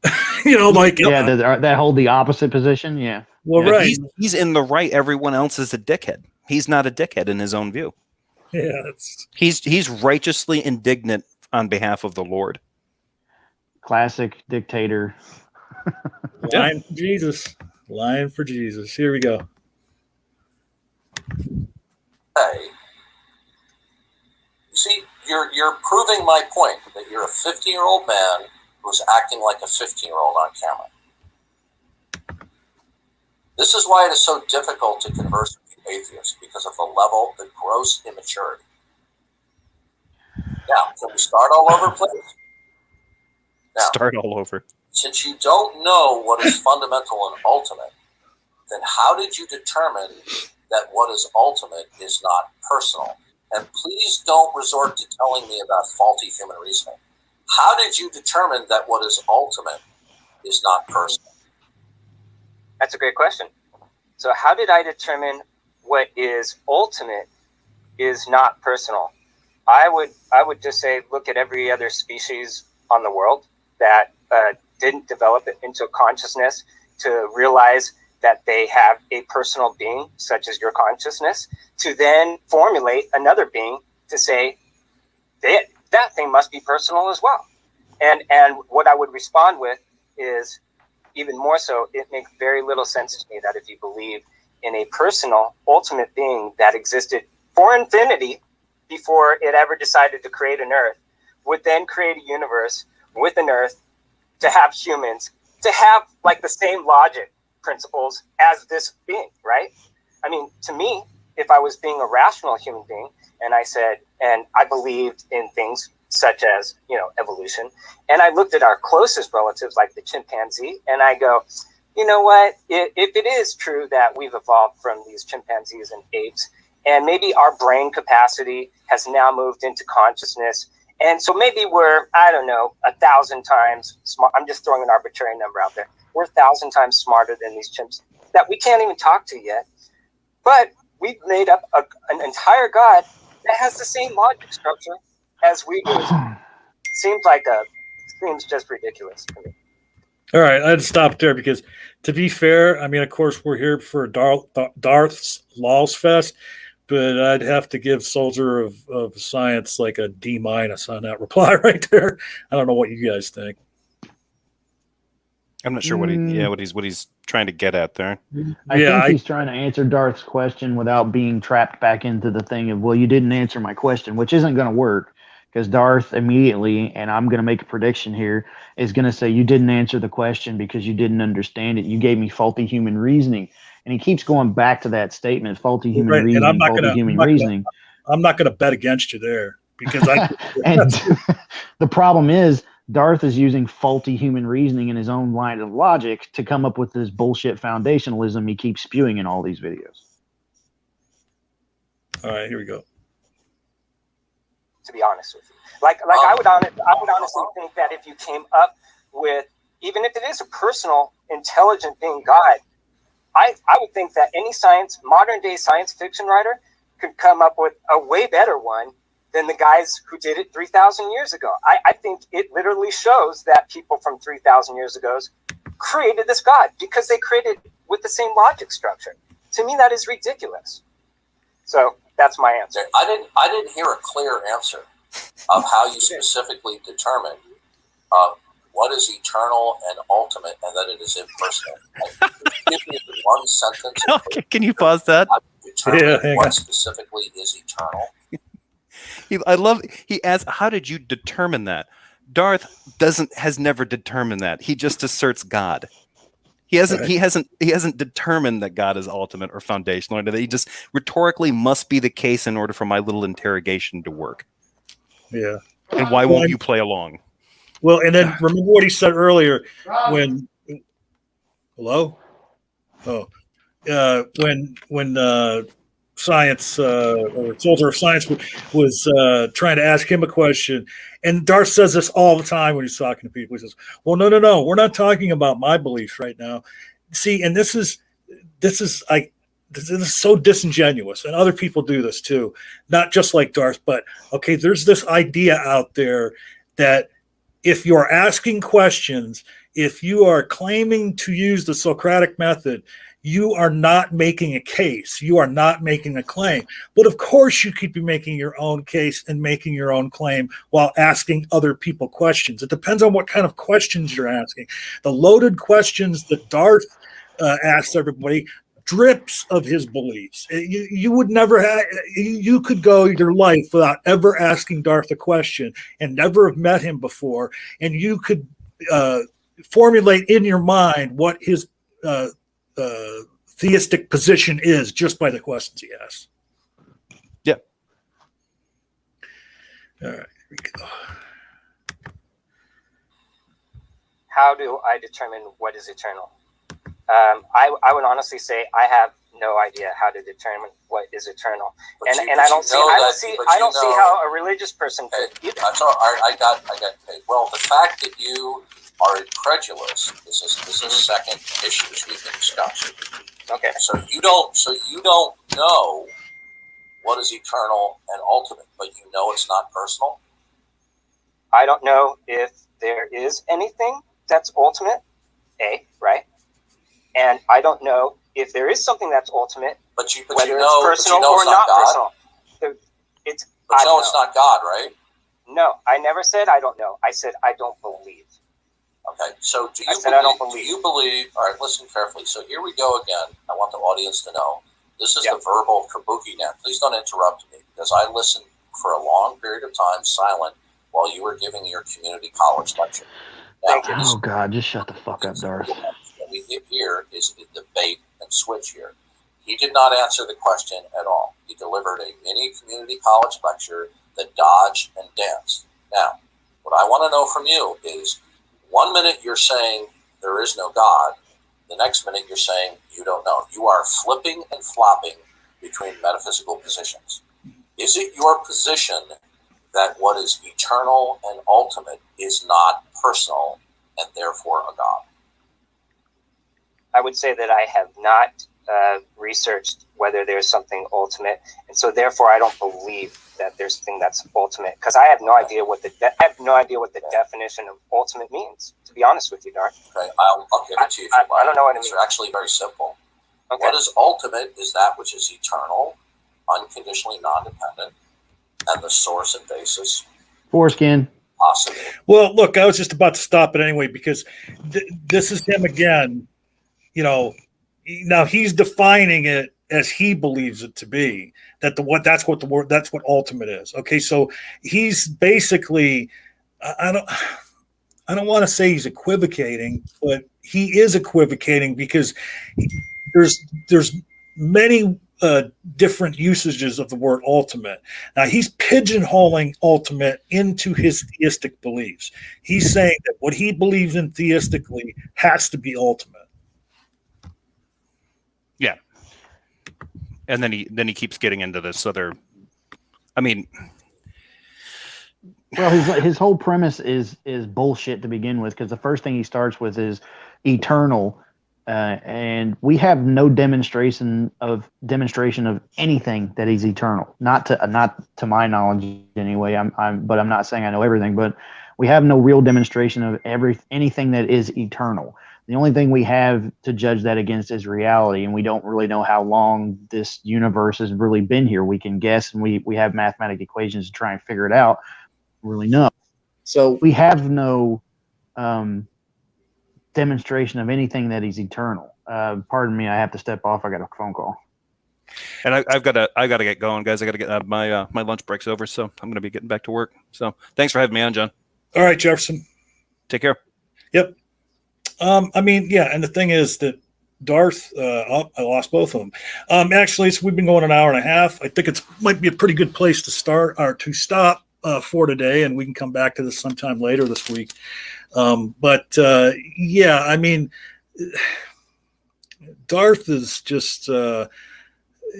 That hold the opposite position. Yeah. Well, right. He's in the right. Everyone else is a dickhead. He's not a dickhead in his own view. Yeah. He's righteously indignant on behalf of the Lord. Classic dictator. Lying for Jesus. Lying for Jesus. Here we go. Hey, you see, you're proving my point that you're a 50-year-old man who's acting like a 15-year-old on camera. This is why it is so difficult to converse with the atheists, because of the gross immaturity. Now, can we start all over, please? Now, start all over. Since you don't know what is fundamental and ultimate, then how did you determine that what is ultimate is not personal? And please don't resort to telling me about faulty human reasoning. How did you determine that what is ultimate is not personal? That's a great question. So how did I determine what is ultimate is not personal? I would just say, look at every other species on the world that didn't develop it into a consciousness to realize that they have a personal being, such as your consciousness, to then formulate another being to say that thing must be personal as well. And what I would respond with is, even more so, it makes very little sense to me that if you believe in a personal, ultimate being that existed for infinity before it ever decided to create an Earth, would then create a universe with an Earth to have humans, to have like the same logic principles as this being, right? I mean, to me, if I was being a rational human being and I believed in things such as, evolution, and I looked at our closest relatives like the chimpanzee, and I go, you know what, if it is true that we've evolved from these chimpanzees and apes, and maybe our brain capacity has now moved into consciousness, and so maybe we're, 1,000 times smart. I'm just throwing an arbitrary number out there. We're 1,000 times smarter than these chimps that we can't even talk to yet. But we've made up an entire God that has the same logic structure as we do. Seems just ridiculous to me. All right, I'd stop there because, to be fair, I mean, of course, we're here for Darth's Laws Fest, but I'd have to give Soldier of Science like a D- on that reply right there. I don't know what you guys think. I'm not sure what he's trying to get at there. I think he's trying to answer Darth's question without being trapped back into the thing of, well, you didn't answer my question, which isn't going to work, because Darth immediately, and I'm going to make a prediction here, is going to say you didn't answer the question because you didn't understand it. You gave me faulty human reasoning. And he keeps going back to that statement, faulty human reasoning, reasoning. I'm not going to bet against you there, because and the problem is Darth is using faulty human reasoning in his own line of logic to come up with this bullshit foundationalism he keeps spewing in all these videos. All right, here we go. To be honest with you, I would honestly think that if you came up with, even if it is a personal, intelligent being God, I would think that any modern day science fiction writer could come up with a way better one than the guys who did it 3,000 years ago. I think it literally shows that people from 3,000 years ago created this God because they created with the same logic structure. To me, that is ridiculous. So that's my answer. I didn't hear a clear answer of how you specifically determine what is eternal and ultimate, and that it is impersonal. Give me one sentence. Can you pause that? Determine what specifically is eternal. He asks, how did you determine that? Darth has never determined that. He just asserts God. He hasn't determined that God is ultimate or foundational, or that he just rhetorically must be the case in order for my little interrogation to work. Yeah. And why won't you play along? Well, and then remember what he said earlier when hello? Oh. When science or soldier of science was trying to ask him a question, and Darth says this all the time when he's talking to people. He says, "Well, no, we're not talking about my beliefs right now." See, and this is so disingenuous, and other people do this too. Not just like Darth, but okay, there's this idea out there that if you're asking questions, if you are claiming to use the Socratic method, you are not making a case. You are not making a claim. But of course, you could be making your own case and making your own claim while asking other people questions. It depends on what kind of questions you're asking. The loaded questions that Darth asks everybody drips of his beliefs. You would never have, you could go your life without ever asking Darth a question and never have met him before, and you could formulate in your mind what his theistic position is just by the questions he asks. Yeah. All right, here we go. How do I determine what is eternal? I would honestly say I have no idea how to determine what is eternal, and I don't see how a religious person could either. That's all right. I got paid. Well, the fact that you are incredulous is a second issue which we can discuss. Okay. So you don't know what is eternal and ultimate, but you know it's not personal. I don't know if there is anything that's ultimate. Right? And I don't know if there is something that's ultimate, whether it's personal or not personal. It's not God, right? No, I never said I don't know. I said I don't believe. Okay, so do you believe? All right, listen carefully. So here we go again. I want the audience to know this is the verbal kabuki net. Please don't interrupt me because I listened for a long period of time silent while you were giving your community college lecture. Now, oh God, just shut the fuck up, Darth. What we get here is the debate and switch here. He did not answer the question at all. He delivered a mini community college lecture that dodged and danced. Now, what I want to know from you is 1 minute you're saying there is no God. The next minute you're saying you don't know. You are flipping and flopping between metaphysical positions. Is it your position that what is eternal and ultimate is not personal and therefore a God? I would say that I have not researched whether there's something ultimate, and so therefore I don't believe that there's something that's ultimate because I have no idea what the definition of ultimate means. To be honest with you, Darth. Okay, I'll give it to you. I don't know what it means. It's actually very simple. Okay. What is ultimate is that which is eternal, unconditionally non-dependent, and the source and basis. Foreskin. Possible. Well, look, I was just about to stop it anyway because this is him again. You know, now he's defining it as he believes it to be. That's what ultimate is. Okay, so he's basically, I don't want to say he's equivocating, but he is equivocating because there's many different usages of the word ultimate. Now he's pigeonholing ultimate into his theistic beliefs. He's saying that what he believes in theistically has to be ultimate. Yeah. And then he keeps getting into this other, I mean, well, his whole premise is bullshit to begin with because the first thing he starts with is eternal, and we have no demonstration of anything that he's eternal. Not to my knowledge anyway. But I'm not saying I know everything. But we have no real demonstration of anything that is eternal. The only thing we have to judge that against is reality, and we don't really know how long this universe has really been here. We can guess, and we have mathematical equations to try and figure it out. Really know. So we have no demonstration of anything that is eternal. Pardon me, I have to step off. I got a phone call. And I've got to get going, guys. I got to get my lunch break's over, so I'm going to be getting back to work. So thanks for having me on, John. All right, Jefferson. Take care. Yep. I mean, yeah, and the thing is that Darth, I lost both of them. Actually, so we've been going an hour and a half. I think it might be a pretty good place to start or to stop for today, and we can come back to this sometime later this week. Yeah, I mean, Darth is just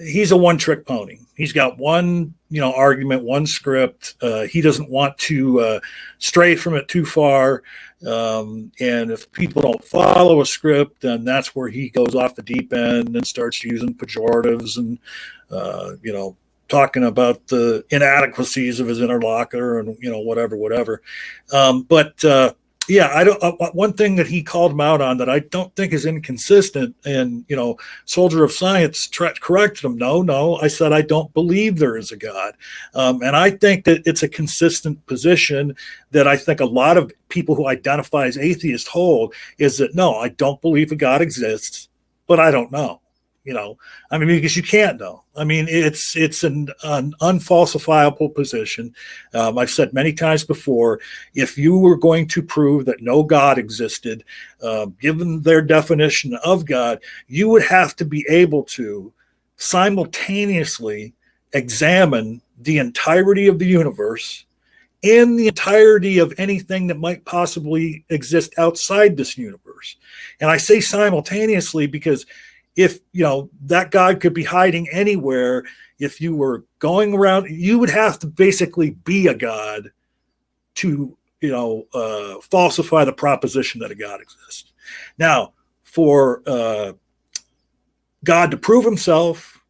he's a one-trick pony. He's got one, argument, one script. He doesn't want to stray from it too far. And if people don't follow a script, then that's where he goes off the deep end and starts using pejoratives and, talking about the inadequacies of his interlocutor and, whatever. Yeah, I don't. One thing that he called him out on that I don't think is inconsistent, and Soldier of Science corrected him. No, I said I don't believe there is a God, and I think that it's a consistent position that I think a lot of people who identify as atheists hold is that no, I don't believe a God exists, but I don't know. I mean, because you can't know. I mean, it's an unfalsifiable position. I've said many times before, if you were going to prove that no God existed, given their definition of God, you would have to be able to simultaneously examine the entirety of the universe and the entirety of anything that might possibly exist outside this universe. And I say simultaneously because if that God could be hiding anywhere, if you were going around, you would have to basically be a God to falsify the proposition that a God exists. Now, for God to prove himself,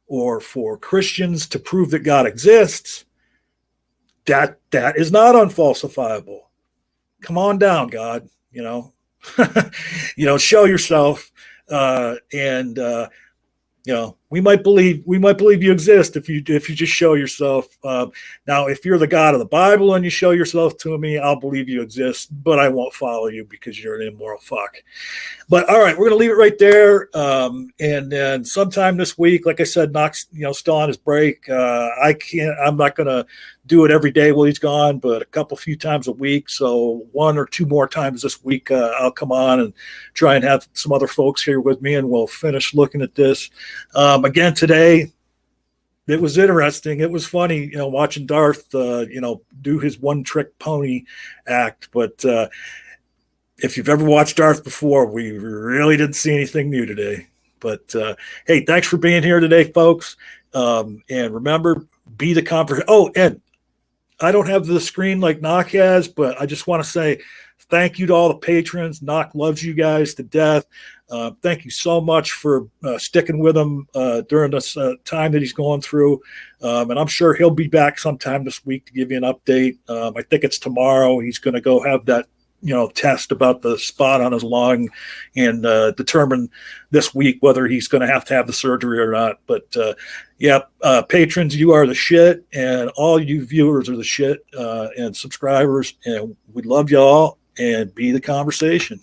or for Christians to prove that God exists, that is not unfalsifiable. Come on down, God. Show yourself. We might believe you exist if you just show yourself. Now, if you're the God of the Bible and you show yourself to me, I'll believe you exist, but I won't follow you because you're an immoral fuck. But all right, we're gonna leave it right there. And then sometime this week, like I said, Knox, still on his break. I'm not gonna do it every day while he's gone, but a few times a week. So 1 or 2 more times this week, I'll come on and try and have some other folks here with me, and we'll finish looking at this. Again, today, it was interesting. It was funny, watching Darth, do his one-trick pony act. But if you've ever watched Darth before, we really didn't see anything new today. But hey, thanks for being here today, folks. And remember, be the conversation. Oh, and I don't have the screen like Knock has, but I just want to say thank you to all the patrons. Knock loves you guys to death. Thank you so much for sticking with him during this time that he's going through. And I'm sure he'll be back sometime this week to give you an update. I think it's tomorrow. He's going to go have that test about the spot on his lung and determine this week whether he's going to have the surgery or not. But patrons, you are the shit, and all you viewers are the shit, and subscribers, and we love y'all, and be the conversation.